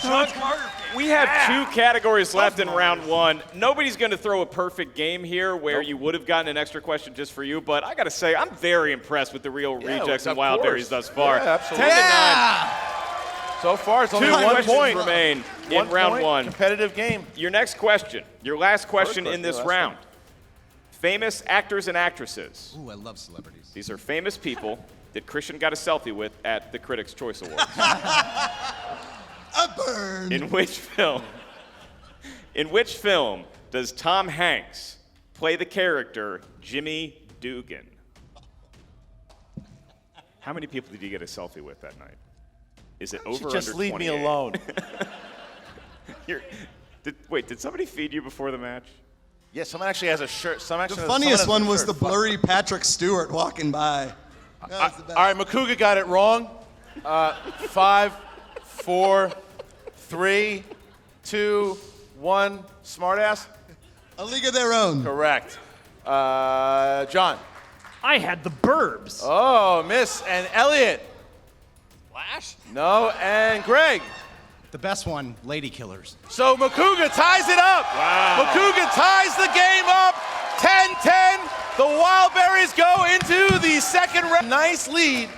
John Carter. we have 2 categories left in round 1. Nobody's going to throw a perfect game here where you would have gotten an extra question just for you, but I got to say, I'm very impressed with the Real Rejects and of course. Wildberries thus far. Yeah, absolutely. 10-9. So far, it's only 2 1 questions point. remain in 1 round point, 1. Competitive game. Your next question, your last question in this last round. Famous actors and actresses. Ooh, I love celebrities. These are famous people that Christian got a selfie with at the Critics' Choice Awards. A burn. In which film? In which film does Tom Hanks play the character Jimmy Dugan? How many people did you get a selfie with that night? Is it over or Just under leave me 28? alone. Wait, did somebody feed you before the match? Yeah, someone actually has a shirt. The funniest one was the blurry Patrick Stewart walking by. That was the best. All right, Makuga got it wrong. 5, 4, 3, 2, 1. Smartass? A League of Their Own. Correct. John. I had the Burbs. Oh, miss. And Elliot. Flash? No. And Greg. The best one, Lady Killers. So Makuga ties it up. Wow. Makuga ties the game up. 10-10. The Wildberries go into the second round. Nice lead.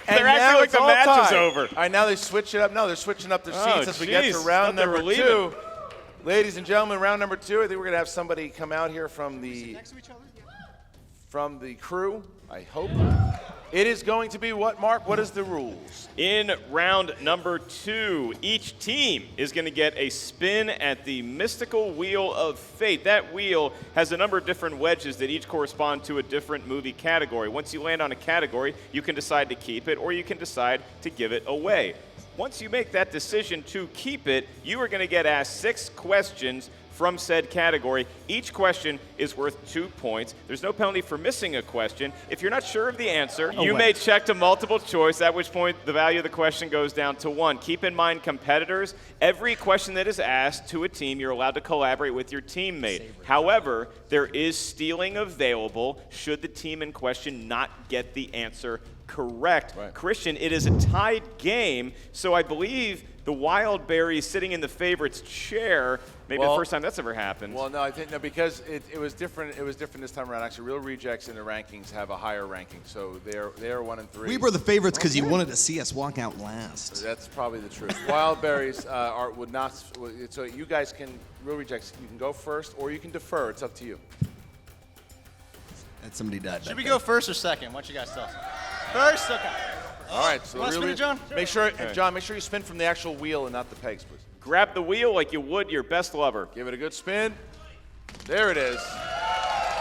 And They're acting now like it's the all match is tied. over. All right, now they switch it up. No, they're switching up their Oh, seats as we get to jeez. round Thought they were number leaving. 2. Ladies and gentlemen, round number 2. I think we're going to have somebody come out here from the crew, I hope. It is going to be what, Mark? What is the rules? In round number 2, each team is going to get a spin at the mystical wheel of fate. That wheel has a number of different wedges that each correspond to a different movie category. Once you land on a category, you can decide to keep it or you can decide to give it away. Once you make that decision to keep it, you are going to get asked 6 questions from said category. Each question is worth 2 points. There's no penalty for missing a question. If you're not sure of the answer, you may check to multiple choice, at which point the value of the question goes down to 1. Keep in mind, competitors, every question that is asked to a team, you're allowed to collaborate with your teammate. However, there is stealing available should the team in question not get the answer correct. Right. Christian, it is a tied game, so I believe the Wildberries sitting in the favorites chair, maybe the first time that's ever happened. Well, no, I think no, because it was different. It was different this time around. Actually, Real Rejects in the rankings have a higher ranking, so they're 1 and 3. We were the favorites because you wanted to see us walk out last. That's probably the truth. Wildberries would not. So you guys can Real Rejects. You can go first, or you can defer. It's up to you. And somebody died. Should we go first or second? What you guys tell us? First? Okay. All right. So wanna spin it, John? Make sure, John. Make sure you spin from the actual wheel and not the pegs, please. Grab the wheel like you would your best lover. Give it a good spin. There it is.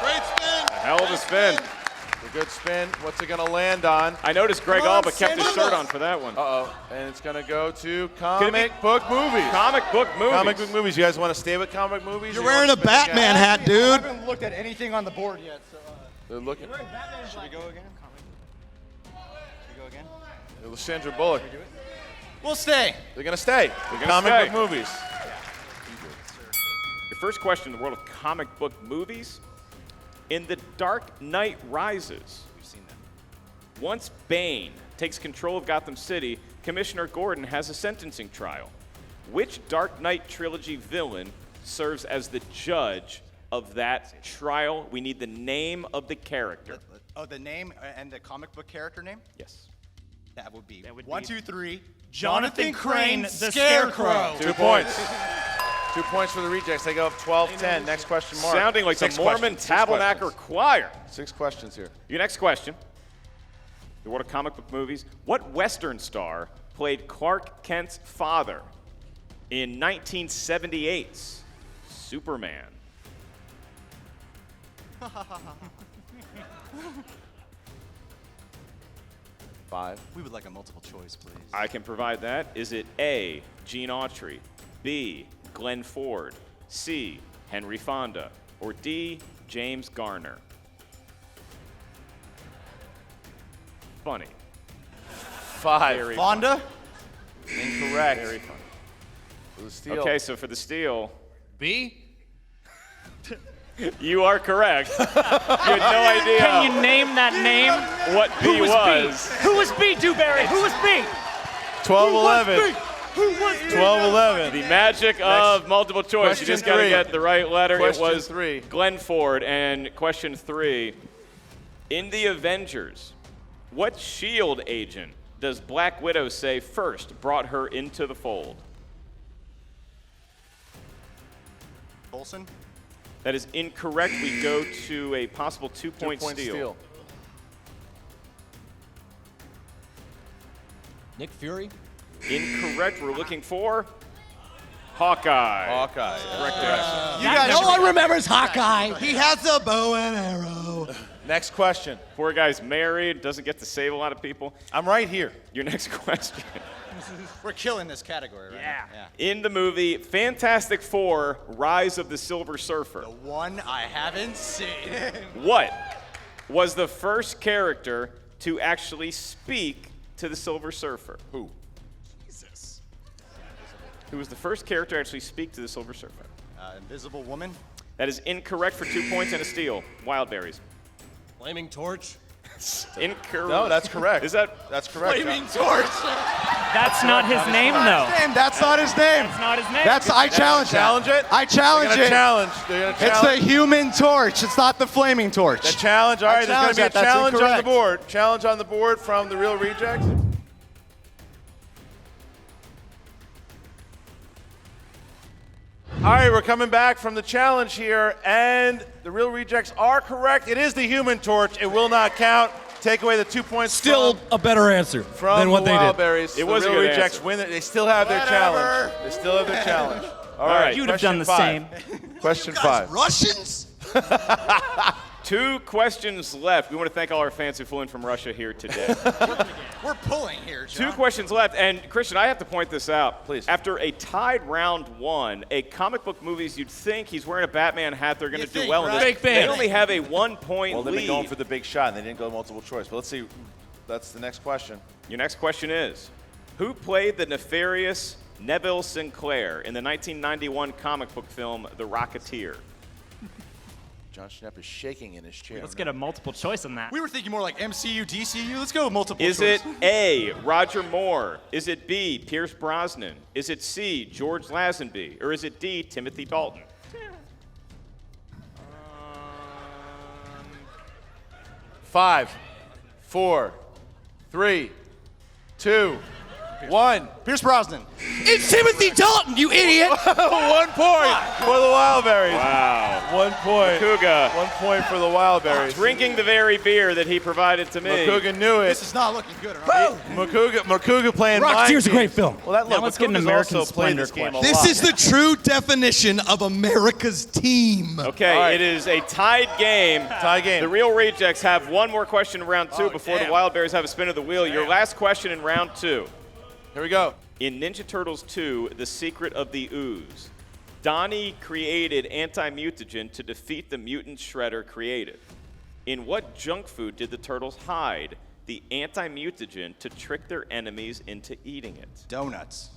Great spin. A hell of a spin. A good spin. What's it going to land on? I noticed Greg Come on, Alba kept his stand shirt up. on for that one. Uh-oh. And it's going to go to Could it be- comic book movies. Comic book movies. Comic book movies. You guys want to stay with comic movies? You're or you wearing wanna a spin again? Batman hat, I dude. haven't looked at anything on the board yet, so. They're looking. Should we go again? Should we go again? Sandra Bullock. We'll stay. They're going to stay. They're gonna Comic stay. book movies. Your first question in the world of comic book movies. In The Dark Knight Rises, We've seen that. once Bane takes control of Gotham City, Commissioner Gordon has a sentencing trial. Which Dark Knight trilogy villain serves as the judge of that trial. We need the name of the character. Oh, the name and the comic book character name? Yes. That would be, would 1, be 2, 3. Jonathan Crane, the Scarecrow. 2 points. 2 points for the rejects. They go up 12-10. Next question, Mark. Sounding like the Mormon Tabernacle Choir. 6 questions here. Your next question. The world of comic book movies. What Western star played Clark Kent's father in 1978's Superman? Five. We would like a multiple choice, please. I can provide that. Is it A, Gene Autry, B, Glenn Ford, C, Henry Fonda, or D, James Garner? Funny. 5. Very Fonda? Incorrect. Very funny. For the steal. Okay, so for the steal, B. you are correct. You had no idea Can you name that name? what B was. Who was B, Dewberry? Who was B? 12-11. 12-11. The magic of multiple choice. You Question just got to 3. get the right letter. Question it was 3. Glenn Ford. And question 3. In the Avengers, what SHIELD agent does Black Widow say first brought her into the fold? Olsen? That is incorrect. We go to a possible 2-point 2-point steal. Nick Fury? Incorrect. We're looking for Hawkeye. Hawkeye. Correct answer. You guys, No one remembers Hawkeye. he has a bow and arrow. Next question. Poor guy's married, doesn't get to save a lot of people. I'm right here. Your next question. We're killing this category right now. Yeah. In the movie Fantastic Four, Rise of the Silver Surfer, The one I haven't seen. what was the first character to actually speak to the Silver Surfer? Who? Jesus. Who was the first character to actually speak to the Silver Surfer? Invisible Woman? That is incorrect for 2 points and a steal. Wildberries. Flaming Torch? Incorrect. No, that's correct. Is that? That's correct. Flaming torch. That's not his name, though. That's not his name. That's not his name. I challenge that. Challenge it? I challenge They're it. gonna challenge. They're gonna It's challenge. the Human Torch. It's not the Flaming Torch. The challenge. All right, there's going to be a challenge that. That's challenge on the incorrect. board. Challenge on the board from the Real Rejects. All right, we're coming back from the challenge here, and the Real Rejects are correct. It is the Human Torch. It will not count. Take away the 2 points. Still a better answer from than what the they did. Wildberries. It was the a Real good Rejects answer. win it. They still have their challenge. They still have their challenge. All right. You'd have done the question 5. Question 5. Russians? 2 questions left. We want to thank all our fans who flew in from Russia here today. We're pulling here, John. 2 questions left, and Christian, I have to point this out. Please. After a tied round 1, a comic book movies, you'd think he's wearing a Batman hat, they're going to do well in this. Fake fan. They only have a 1-point Well, they've lead. been going for the big shot, and they didn't go multiple choice. But let's see. That's the next question. Your next question is, who played the nefarious Neville Sinclair in the 1991 comic book film The Rocketeer? John Schnepp is shaking in his chair. Let's get a multiple choice on that. We were thinking more like MCU, DCU. Let's go multiple Is choice. it A, Roger Moore? Is it B, Pierce Brosnan? Is it C, George Lazenby? Or is it D, Timothy Dalton? 5, 4, 3, 2, 1. Pierce Brosnan. It's Timothy Dalton, you idiot! 1 point for the Wildberries. Wow. 1 point. Kuga 1 point for the Wildberries. drinking the very beer that he provided to me. Makuga knew it. This is not looking good. All right. Makuga playing mind Rocketeer's a games. great film. Well, that, look, Now let's get an Makuga's American also played this Splendor game a This lot. is the true definition of America's team. Okay, All right. it is a tied game. Tie game. The Real Rejects have one more question in round 2 before damn. the Wildberries have a spin of the wheel. Your last question in round 2. Here we go. In Ninja Turtles 2, The Secret of the Ooze, Donnie created anti-mutagen to defeat the mutant Shredder created. In what junk food did the Turtles hide the anti-mutagen to trick their enemies into eating it? Donuts.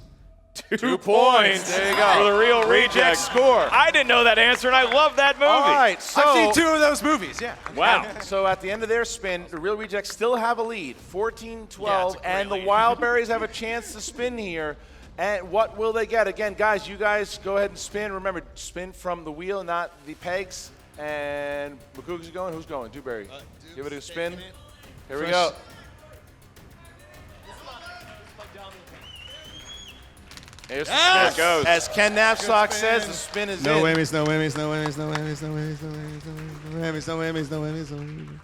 2 points. There you go. For the Real Reject Rejects. score. I didn't know that answer, and I love that movie. All right, so I've seen 2 of those movies, yeah. Wow. So at the end of their spin, the Real Rejects still have a lead, 14-12, Yeah, it's a great and the lead. Wildberries have a chance to spin here. And what will they get? Again, guys, you guys go ahead and spin. Remember, spin from the wheel, not the pegs. And Makuga's going. Who's going? Dewberry. Give it a spin. Here we go. There it goes. As Ken Knapsack says, the spin is No in. whammies, no whammies, no whammies, no whammies, no whammies, no whammies, no whammies, no whammies, no whammies, no whammies.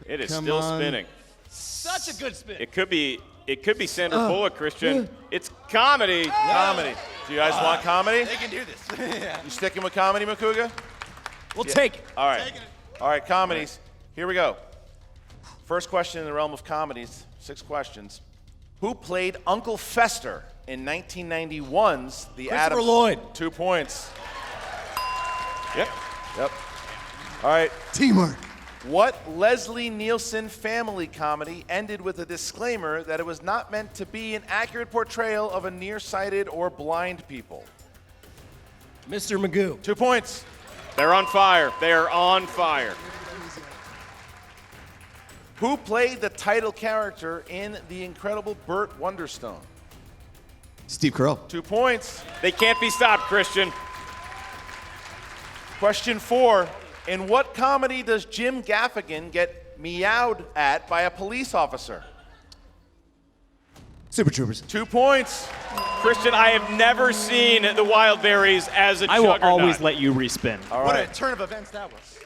It is Come still on. spinning. Such a good spin. It could be Sandra Bullock, Christian. It's comedy. Comedy. Do you guys want comedy? They can do this. You sticking with comedy, Makuga? We'll take it. All right. All right, comedies. Here we go. First question in the realm of comedies. 6 questions. Who played Uncle Fester in 1991's The Addams? Lloyd. 2 points. Yep. Yep. All right. Teamwork. What Leslie Nielsen family comedy ended with a disclaimer that it was not meant to be an accurate portrayal of a nearsighted or blind people? Mr. Magoo. 2 points. They're on fire. They are on fire. Who played the title character in The Incredible Burt Wonderstone? Steve Carell. 2 points. They can't be stopped, Christian. Question 4. In what comedy does Jim Gaffigan get meowed at by a police officer? Super Troopers. 2 points. Christian, I have never seen the Wildberries as a I will juggernaut. always let you respin. All What right. a turn of events that was.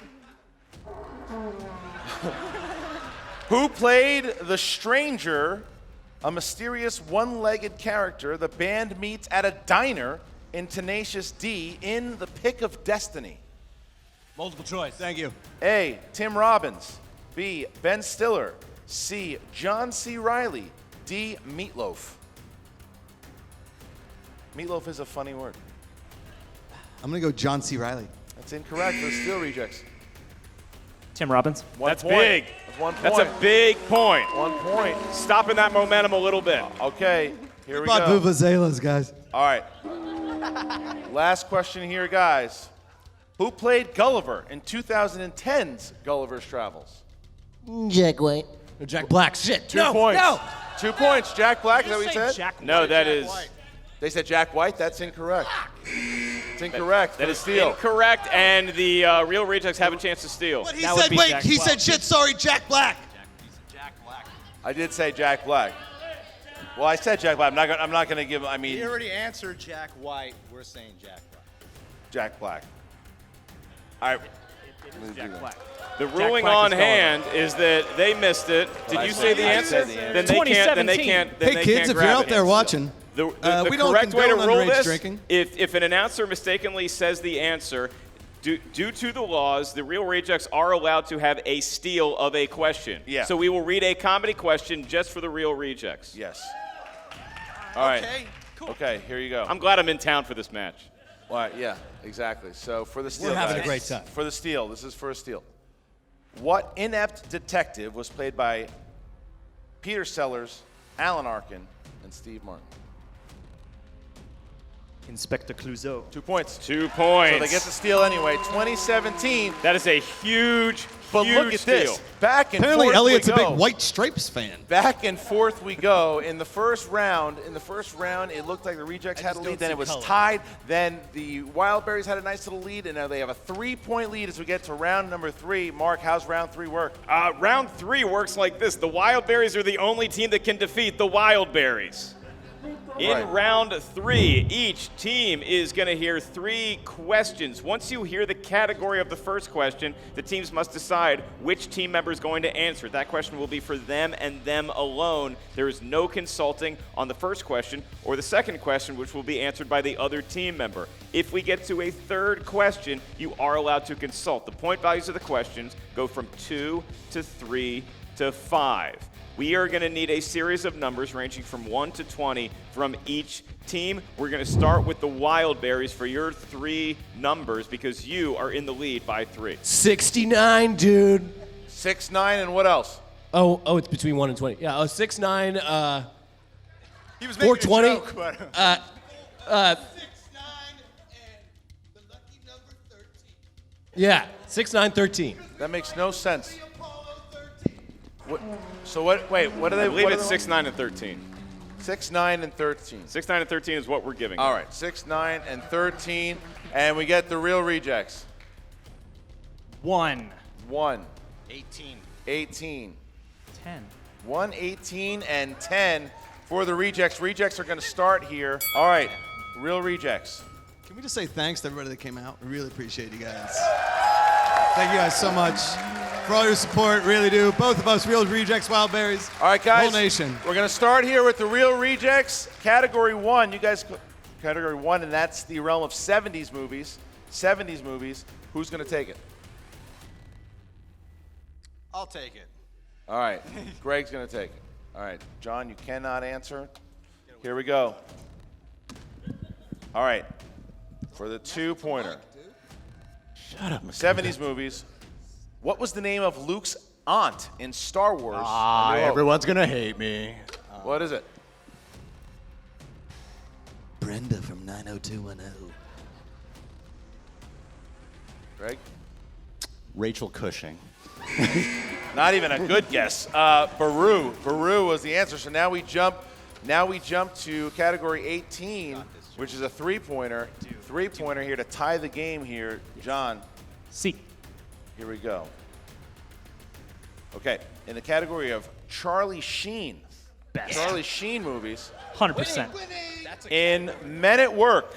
Who played the Stranger, a mysterious one-legged character the band meets at a diner in Tenacious D in The Pick of Destiny? Multiple choice. Thank you. A. Tim Robbins. B. Ben Stiller. C. John C. Reilly. D. Meatloaf. Meatloaf is a funny word. I'm going to go John C. Reilly. That's incorrect for the Steel Rejects. Tim Robbins. 1 That's point. big. That's 1 point. That's a big point. 1 point. Stopping that momentum a little bit. Okay, here we Bought go. Vuvuzelas, guys. All right. Last question here, guys. Who played Gulliver in 2010's Gulliver's Travels? Jack White. Jack Black. Shit. 2 points. 2 points. Jack Black, is that what you said? Jack No, that is They said Jack White. That's incorrect. It's incorrect. that for is the steal. incorrect, and the Real Rejects have a chance to steal. But he That would said, be wait, Jack he Black. said shit, sorry, Jack Black. I did say Jack Black. Well, I said Jack Black. I'm not gonna give. I mean, He already answered Jack White. We're saying Jack White. Jack Black. All right. Jack Black. The ruling Black on is hand is that they missed it. Did I you said- say the I answer? said the answer. Then they can't. Then they 2017. can't. Then Hey, they kids, can't if you're grab out it. there watching, The we don't correct way to condone rule underage this, drinking. if an announcer mistakenly says the answer, due to the laws, the Real Rejects are allowed to have a steal of a question. Yeah. So we will read a comedy question just for the Real Rejects. Yes. All right. Okay, cool. Okay. Here you go. I'm glad I'm in town for this match. All right, yeah, exactly. So for the steal, We're having a guys, great time. For the steal, this is for a steal. What inept detective was played by Peter Sellers, Alan Arkin, and Steve Martin? Inspector Clouseau. 2 points. 2 points. So they get the steal anyway. 2017. That is a huge, But huge look at steal. this. Back and Apparently, forth Elliot's we a go. big White Stripes fan. Back and forth we go. In the first round, it looked like the Rejects had a lead. Then it was tied. Then the Wildberries had a nice little lead, and now they have a 3-point lead as we get to round number 3. Mark, how's round 3 work? Round 3 works like this. The Wildberries are the only team that can defeat the Wildberries. In Right. round 3, each team is going to hear 3 questions. Once you hear the category of the first question, the teams must decide which team member is going to answer it. That question will be for them and them alone. There is no consulting on the first question or the second question, which will be answered by the other team member. If we get to a third question, you are allowed to consult. The point values of the questions go from 2 to 3 to 5. We are going to need a series of numbers ranging from 1 to 20 from each team. We're going to start with the Wildberries for your 3 numbers because you are in the lead by 3. 69, dude. 6, 9, and what else? Oh, it's between 1 and 20. Yeah, 6, 9, He was making 420. a joke, but 6, 9, 13. That makes no sense. What, so what? Wait, what are they? I believe what it's are 6, 9, and 13. 6, 6, 9, and 13. 6, 9, and 13 is what we're giving. All right, 6, 9, and 13. And we get the real rejects. 1. 1. 18. 18. 10. 1, 18, and 10 for the rejects. Rejects are going to start here. All right, real rejects. Can we just say thanks to everybody that came out? We really appreciate you guys. Thank you guys so much for all your support. Really do. Both of us, Real Rejects, Wildberries. All right, guys. Whole nation. We're going to start here with the real rejects. Category 1. You guys, category 1, and that's the realm of 70s movies. 70s movies. Who's going to take it? I'll take it. All right, Greg's going to take it. All right, John, you cannot answer. Here we go. All right, for the 2-pointer. Shut up, 70s movies. What was the name of Luke's aunt in Star Wars? A New Hope? Everyone's gonna hate me. What is it? Brenda from 90210. Greg? Rachel Cushing. Not even a good guess. Baru. Baru was the answer. So now we jump to category 18, which is a 3-pointer. 3-pointer here to tie the game here. John. C. Here we go. Okay, in the category of Charlie Sheen. Best. Charlie Sheen movies. 100%. In Men at Work,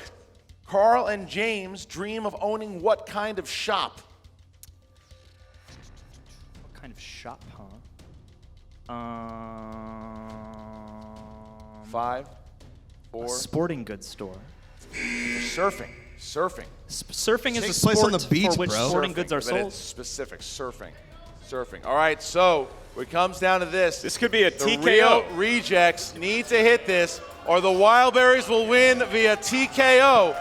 Carl and James dream of owning what kind of shop? What kind of shop, huh? 5, 4. A sporting goods store. Surfing. Surfing. Surfing is a Takes place sport on the beach, for which bro. sporting goods are But sold. it's specific. Surfing. Surfing. All right, so when it comes down to this. This could be a the TKO. real rejects need to hit this, or the Wildberries will win via TKO.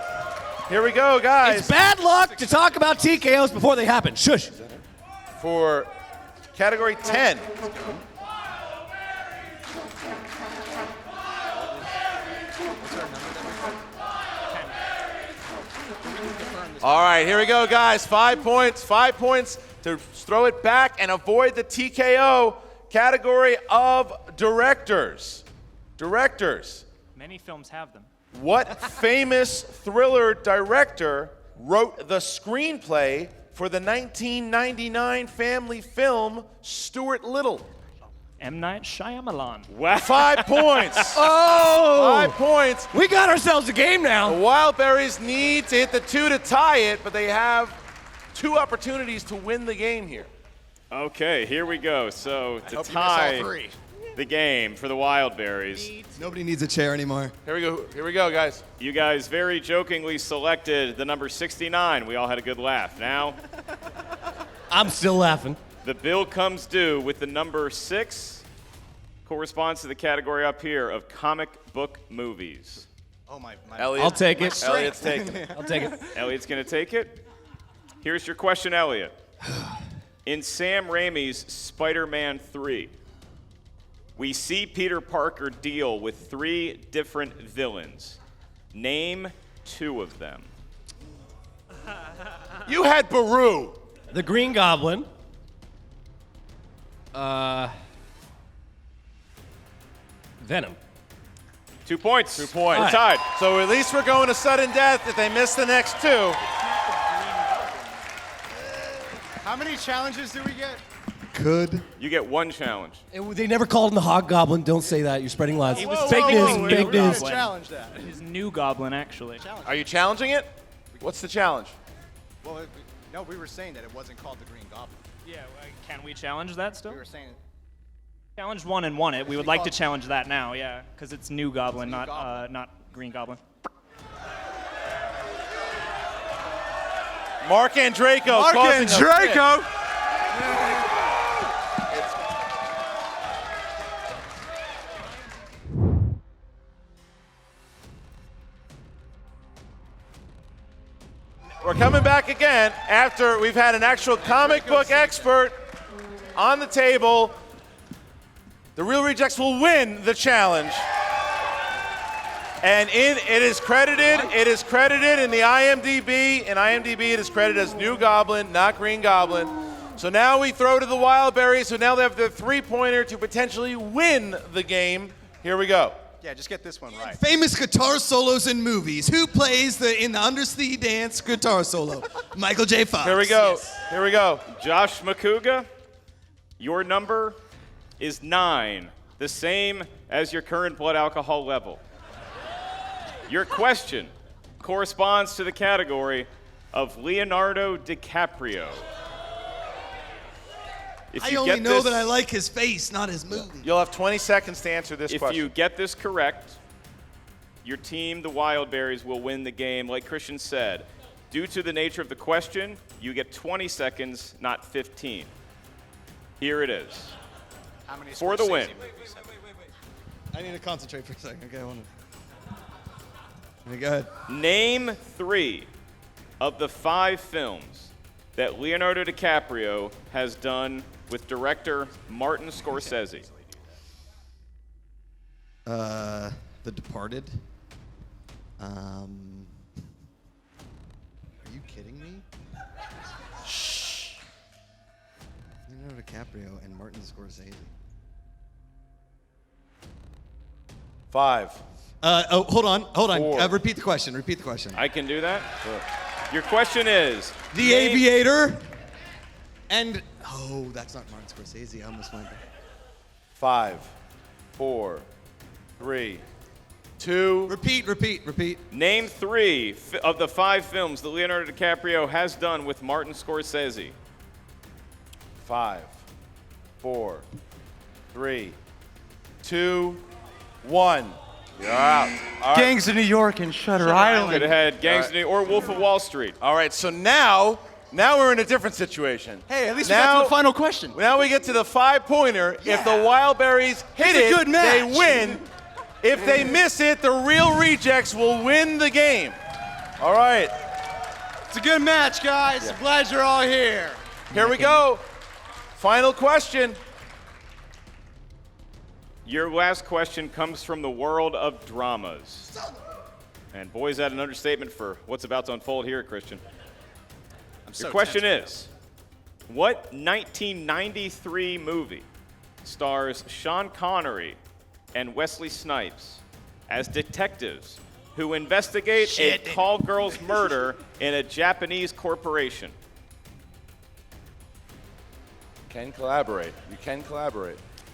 Here we go, guys. It's bad luck to talk about TKOs before they happen. Shush. For category 10. All right, here we go, guys. 5 points. 5 points to throw it back and avoid the TKO. Category of directors. Directors. Many films have them. What famous thriller director wrote the screenplay for the 1999 family film Stuart Little? M. Night Shyamalan. Wow. 5 points. Oh! 5 points. We got ourselves a game The now. Wildberries need to hit the 2 to tie it, but they have 2 opportunities to win the game here. Okay, here we go. So to hope you miss tie all 3. the game for the Wildberries, Nobody needs a chair anymore. Here we go, guys. you guys very jokingly selected the number 69. We all had a good laugh. Now, I'm still laughing. the bill comes due with the number 6, corresponds to the category up here of comic book movies. Oh my. Elliot. I'll take it. Elliot's taking it. I'll take it. Elliot's going to take it. Here's your question, Elliot. In Sam Raimi's Spider-Man 3, we see Peter Parker deal with 3 different villains. Name 2 of them. You had Baru. The Green Goblin. Venom. 2 points. 2 points. We're tied. So at least we're going to sudden death if they miss the next 2. How many challenges do we get? Could. You get 1 challenge. They never called him the Hobgoblin. Don't say that. You're spreading lies. He was Fake technically news. new Fake news. Goblin. Challenge that. His new Goblin, actually. Are you challenging it? What's the challenge? Well, no, we were saying that it wasn't called the Green Goblin. Yeah, can we challenge that still? We were saying. Challenged 1 and won it. We would like to challenge that now, yeah, because it's new Goblin, New not Goblin. not Green Goblin. Mark Andreyko. Mark causing a fit. Andreyko. We're coming back again after we've had an actual comic book expert on the table. The Real Rejects will win the challenge. And it is credited in the IMDb. In IMDb, it is credited as New Goblin, not Green Goblin. So now we throw to the Wildberries, so now they have their 3-pointer to potentially win the game. Here we go. Yeah, just get this one right. Famous guitar solos in movies. Who plays in the undersea dance guitar solo? Michael J. Fox. Here we go. Here we go. Josh Makuga, your number is 9, the same as your current blood alcohol level. Your question corresponds to the category of Leonardo DiCaprio. If I you only get know this- that I like his face, not his movie. You'll have 20 seconds to answer this If question. you get this correct, your team, the Wildberries, will win the game. Like Christian said, due to the nature of the question, you get 20 seconds, not 15. Here it is. How many For the win. Wait. I need to concentrate for a second. Okay, go ahead. Name 3 of the 5 films that Leonardo DiCaprio has done with director Martin Scorsese. The Departed. Are you kidding me? Shh. Leonardo DiCaprio and Martin Scorsese. 5. Hold on. 4. Repeat the question. I can do that? Your question is... The Aviator. And that's not Martin Scorsese. I almost went there. 5, 4, 3, 2. Repeat. Name 3 of the 5 films that Leonardo DiCaprio has done with Martin Scorsese. 5, 4, 3, 2, 1. You're out. All right. Gangs of New York and Shutter Island. Could have had Gangs of New York or Wolf of Wall Street. All right, so now we're in a different situation. Hey, at least we got to the final question. Now we get to the 5-pointer. Yeah. If the Wildberries hit It's a it, good match. they win. If they miss it, the real rejects will win the game. All right. It's a good match, guys. I'm glad you're all here. Here we go. Final question. Your last question comes from the world of dramas. And boy, is that an understatement for what's about to unfold here, Christian. Your question is, what 1993 movie stars Sean Connery and Wesley Snipes as detectives who investigate a call girl's murder in a Japanese corporation? You can collaborate.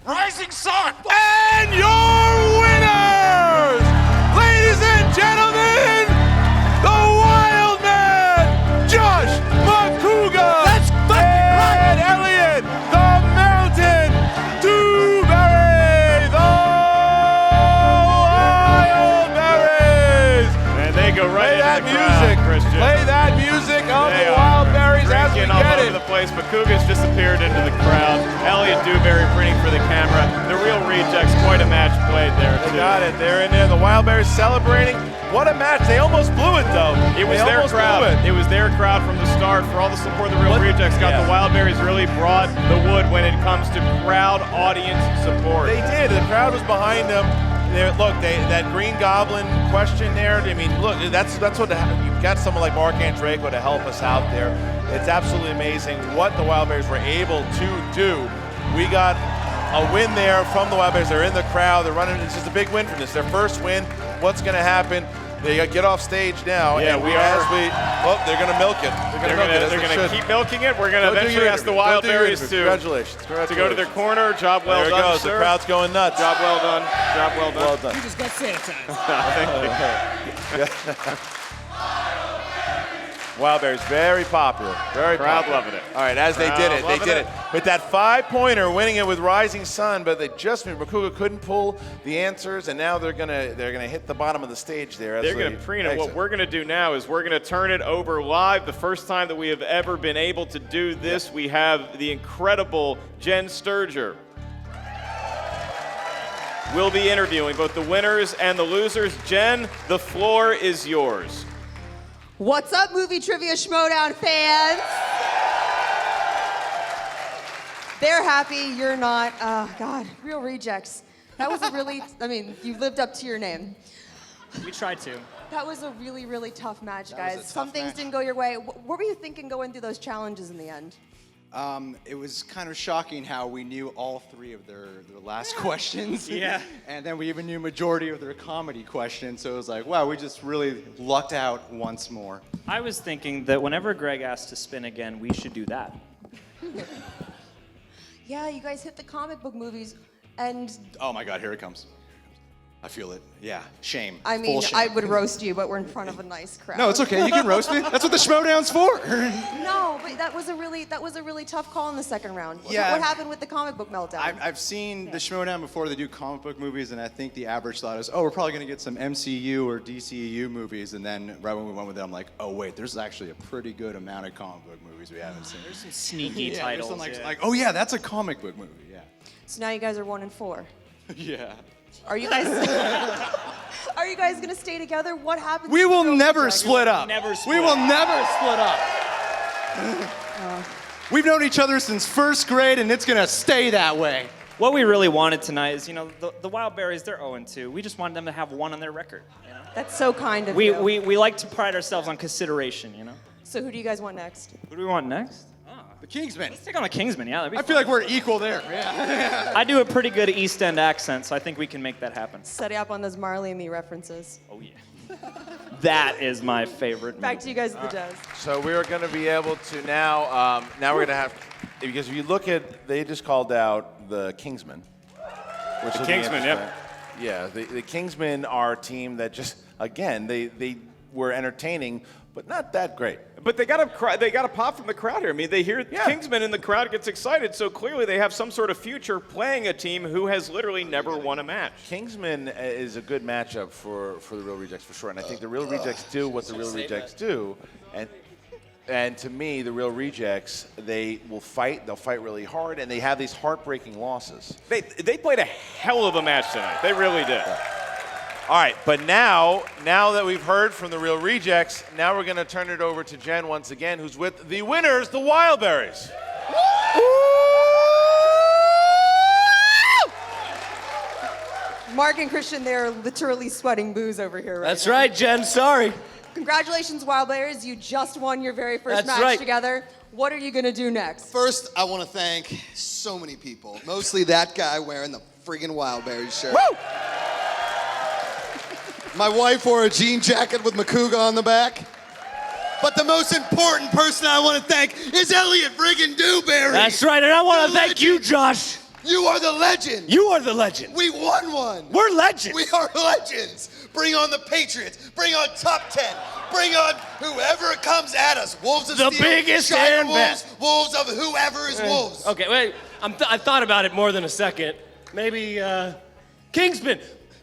Rising Sun. And your winners, ladies and gentlemen, the Wild Man, Josh Makuga, and Elliot, the Mountain Dewberry, the Wildberries. And they go right Play that into the crowd, music, Christian. Play that music of They the are Wildberries as we drinking all get over it. the place. Makuga's disappeared into the crowd. Elliot Dewberry printing for the camera. The real rejects, quite a match played there, They too. got it. They're in there. The Wildberries celebrating. What a match. They almost blew it, though. It was They their almost crowd. blew It was their crowd from the start. For all the support the real rejects got, Yeah. the Wildberries really brought the wood when it comes to crowd audience support. They did. The crowd was behind them. That Green Goblin question there. I mean, look, that's what you've got someone like Mark Andreyko to help us out there. It's absolutely amazing what the Wildberries were able to do. We got a win there from the Wildberries. They're in the crowd. They're running. It's just a big win for this. Their first win. What's going to happen? They get off stage now. Yeah, and we are. They're going to milk it. They're going to keep milking it. We're going to Go do eventually your ask the interview. Go do your Wildberries interview. to go to their corner. Job well There it done, goes. sir. The crowd's going nuts. Job well done. Job well done. Well done. You just got sanitized. Thank you. Wildberries, very popular. Very Crowd popular. loving it. All right, as they did it, Crowd they did loving it. With that 5-pointer, winning it with Rising Sun, but Makuga couldn't pull the answers, and now they're gonna hit the bottom of the stage there. As They're going to Prina. What we're going to do now is we're going to turn it over live. The first time that we have ever been able to do this, we have the incredible Jen Sturger. We'll be interviewing both the winners and the losers. Jen, the floor is yours. What's up, movie trivia Schmoedown fans? They're happy, you're not. Oh, God, real rejects. That was a really, you lived up to your name. We tried to. That was a really, really tough match, guys. Some things didn't go your way. What were you thinking going through those challenges in the end? It was kind of shocking how we knew all three of their last questions. Yeah. And then we even knew majority of their comedy questions. So it was like, wow, we just really lucked out once more. I was thinking that whenever Greg asked to spin again, we should do that. Yeah, you guys hit the comic book movies, and Oh my God, here it comes. I feel it. Yeah, shame. I mean, Full shame. I would roast you, but we're in front of a nice crowd. No, it's okay. You can roast me. That's what the Schmoedown's for. No, but that was a really tough call in the second round. Yeah. What happened with the comic book meltdown? I've seen the Schmoedown before. They do comic book movies, and I think the average thought is, oh, we're probably going to get some MCU or DCEU movies. And then right when we went with it, I'm like, oh, wait, there's actually a pretty good amount of comic book movies we haven't seen. There's some sneaky Yeah, there's titles. some like, oh, yeah, that's a comic book movie. Yeah. So now you guys are 1-4. Yeah. Are you guys? Are you guys gonna stay together? What happens? We to will Real never Rejects? split up. Never split We will up. never split up. We've known each other since first grade, and it's going to stay that way. What we really wanted tonight is, the Wildberries, they're 0-2. We just wanted them to have one on their record. That's so kind of We you. like to pride ourselves on consideration, So who do you guys want next? Who do we want next? The Kingsmen. Let's take on a Kingsman, yeah. That'd be I feel like we're equal there. Yeah. I do a pretty good East End accent, so I think we can make that happen. Setting up on those Marley and Me references. Oh, yeah. That is my favorite. Back to you guys at the Des. So we are going to be able to now we're going to have, because if you look at, they just called out the Kingsmen. Which The will be Kingsmen, yep. interesting. Yeah, the Kingsmen are a team that just, again, they were entertaining, but not that great. But they got a pop from the crowd here. I mean, they hear Kingsman and the crowd gets excited, so clearly they have some sort of future playing a team who has literally never won a match. Kingsman is a good matchup for the Real Rejects for sure, and I think the Real Rejects do what the Real Rejects do, and to me, the Real Rejects, they will fight. They'll fight really hard, and they have these heartbreaking losses. They played a hell of a match tonight. They really did. All right, but now that we've heard from the Real Rejects, now we're going to turn it over to Jen once again, who's with the winners, the Wildberries. Mark and Christian, they're literally sweating booze over here right That's now. right, Jen. Sorry. Congratulations, Wildberries. You just won your very first That's match right. together. What are you gonna do next? First, I want to thank so many people. Mostly that guy wearing the friggin' Wildberries shirt. Woo! My wife wore a jean jacket with Makuga on the back. But the most important person I want to thank is Elliot friggin' Dewberry. That's right, and I want to The thank you, Josh. You are the legend. You are the legend. We won one. We're legends. We are legends. Bring on the Patriots. Bring on top 10. Bring on whoever comes at us. Wolves of The Steel. biggest Shire and Wolves. best. Wolves of whoever is Wolves. Okay, wait. I thought about it more than a second. Maybe Kingsman.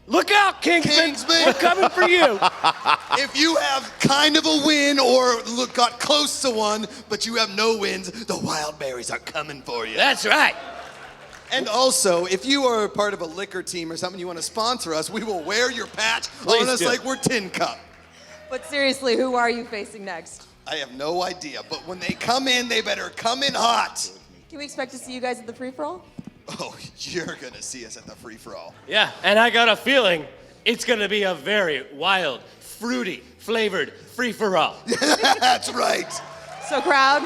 Look out, Kingsman. We're coming for you. If you have kind of a win or got close to one, but you have no wins, the Wildberries are coming for you. That's right. And also, if you are a part of a liquor team or something, you want to sponsor us, we will wear your patch Please on us do. like we're Tin Cup. But seriously, who are you facing next? I have no idea, but when they come in, they better come in hot. Can we expect to see you guys at the free-for-all? Oh, you're gonna see us at the free-for-all. Yeah, and I got a feeling it's going to be a very wild, fruity, flavored free-for-all. That's right. So, crowd,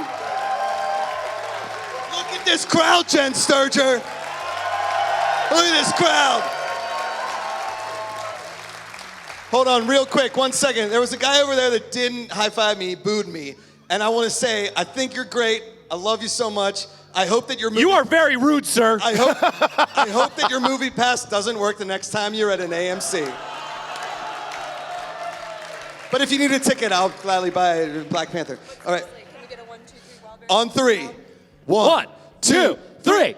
Look at this crowd, Jen Sturger. Look at this crowd. Hold on real quick, 1 second. There was a guy over there that didn't high-five me, booed me. And I want to say, I think you're great. I love you so much. I hope that your movie... You are very rude, sir. I hope that your movie pass doesn't work the next time you're at an AMC. But if you need a ticket, I'll gladly buy Black Panther. All right. can we get a 1, 2, 3 Wildberries? On 3. 1, 2, 3.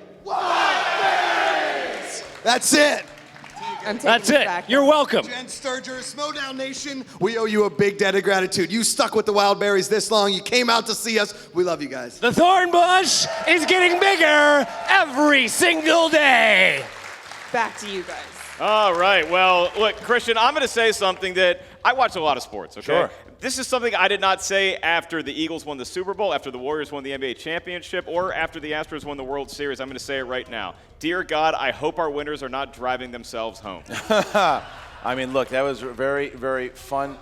That's it. I'm taking That's this it. back. You're welcome. Jen Sturger, Schmoedown Nation, we owe you a big debt of gratitude. You stuck with the Wildberries this long. You came out to see us. We love you guys. The thorn bush is getting bigger every single day. Back to you guys. All right. Well, look, Christian, I'm going to say something that I watch a lot of sports, okay? Sure. This is something I did not say after the Eagles won the Super Bowl, after the Warriors won the NBA championship, or after the Astros won the World Series. I'm going to say it right now. Dear God, I hope our winners are not driving themselves home. I mean, look, that was very, very fun.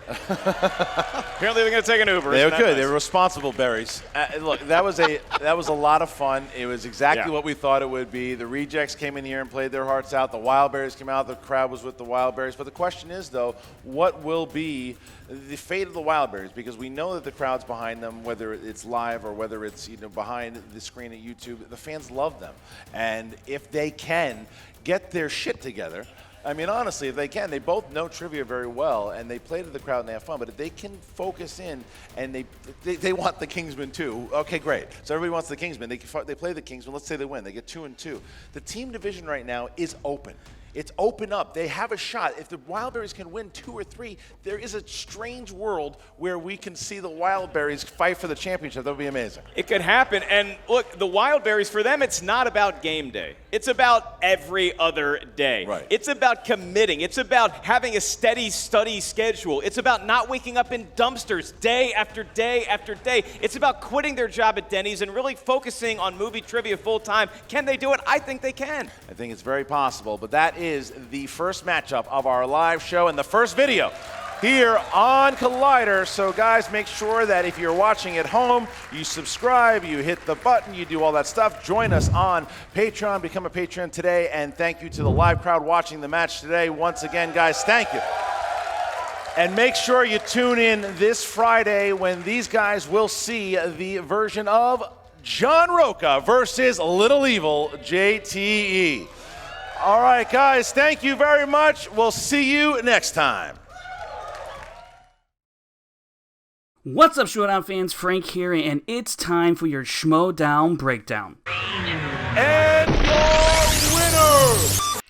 Apparently they're going to take an Uber. They were Isn't that good. nice? They were responsible berries. Look, that was a lot of fun. It was exactly what we thought it would be. The Rejects came in here and played their hearts out. The Wildberries came out. The crowd was with the Wildberries. But the question is, though, what will be the fate of the Wildberries? Because we know that the crowd's behind them, whether it's live or whether it's behind the screen at YouTube. The fans love them, and if they can get their shit together. I mean, honestly, if they can, they both know trivia very well, and they play to the crowd and they have fun. But if they can focus in, and they want the Kingsman too, okay, great. So everybody wants the Kingsman. They play the Kingsman. Let's say they win. They get 2-2. The team division right now is open. It's open up. They have a shot. If the Wildberries can win 2 or 3, there is a strange world where we can see the Wildberries fight for the championship. That would be amazing. It could happen. And look, the Wildberries, for them, it's not about game day. It's about every other day. Right. It's about committing. It's about having a steady study schedule. It's about not waking up in dumpsters day after day after day. It's about quitting their job at Denny's and really focusing on movie trivia full time. Can they do it? I think they can. I think it's very possible, but that is the first matchup of our live show and the first video here on Collider. So guys, make sure that if you're watching at home, you subscribe, you hit the button, you do all that stuff. Join us on Patreon, become a patron today, and thank you to the live crowd watching the match today. Once again, guys, thank you. And make sure you tune in this Friday when these guys will see the version of John Roca versus Little Evil JTE. All right, guys, thank you very much. We'll see you next time. What's up, Schmoedown fans? Frank here, and it's time for your Schmoedown breakdown. And your winner!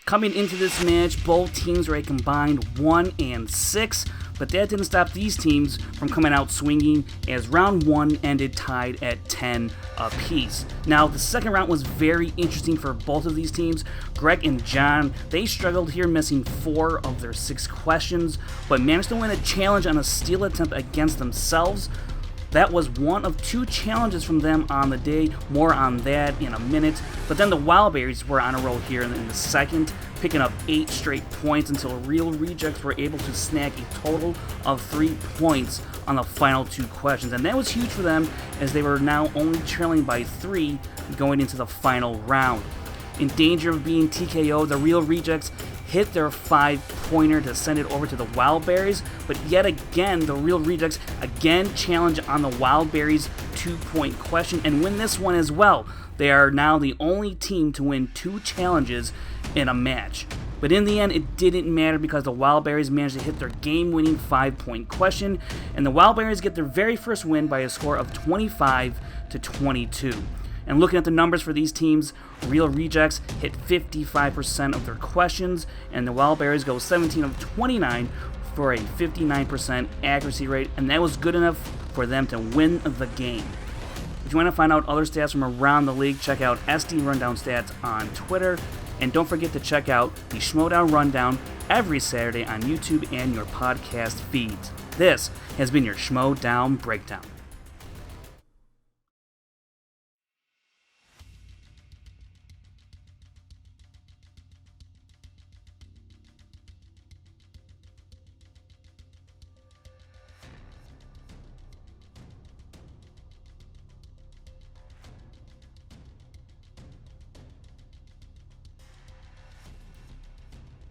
Coming into this match, both teams were a combined 1-6, but that didn't stop these teams from coming out swinging as round 1 ended tied at 10 apiece. Now, the second round was very interesting for both of these teams. Greg and John, they struggled here, missing 4 of their 6 questions, but managed to win a challenge on a steal attempt against themselves. That was one of 2 challenges from them on the day. More on that in a minute. But then the Wildberries were on a roll here in the second, picking up 8 straight points until Real Rejects were able to snag a total of 3 points on the final 2 questions. And that was huge for them, as they were now only trailing by 3 going into the final round. In danger of being TKO'd, the Real Rejects hit their 5-pointer to send it over to the Wildberries, but yet again, the Real Rejects again challenge on the Wildberries 2-point question and win this one as well. They are now the only team to win 2 challenges in a match. But in the end, it didn't matter because the Wildberries managed to hit their game-winning 5-point question, and the Wildberries get their very first win by a score of 25-22. And looking at the numbers for these teams, Real Rejects hit 55% of their questions, and the Wildberries go 17 of 29 for a 59% accuracy rate, and that was good enough for them to win the game. If you want to find out other stats from around the league, check out SD Rundown Stats on Twitter, and don't forget to check out the Schmoedown Rundown every Saturday on YouTube and your podcast feeds. This has been your Schmoedown Breakdown.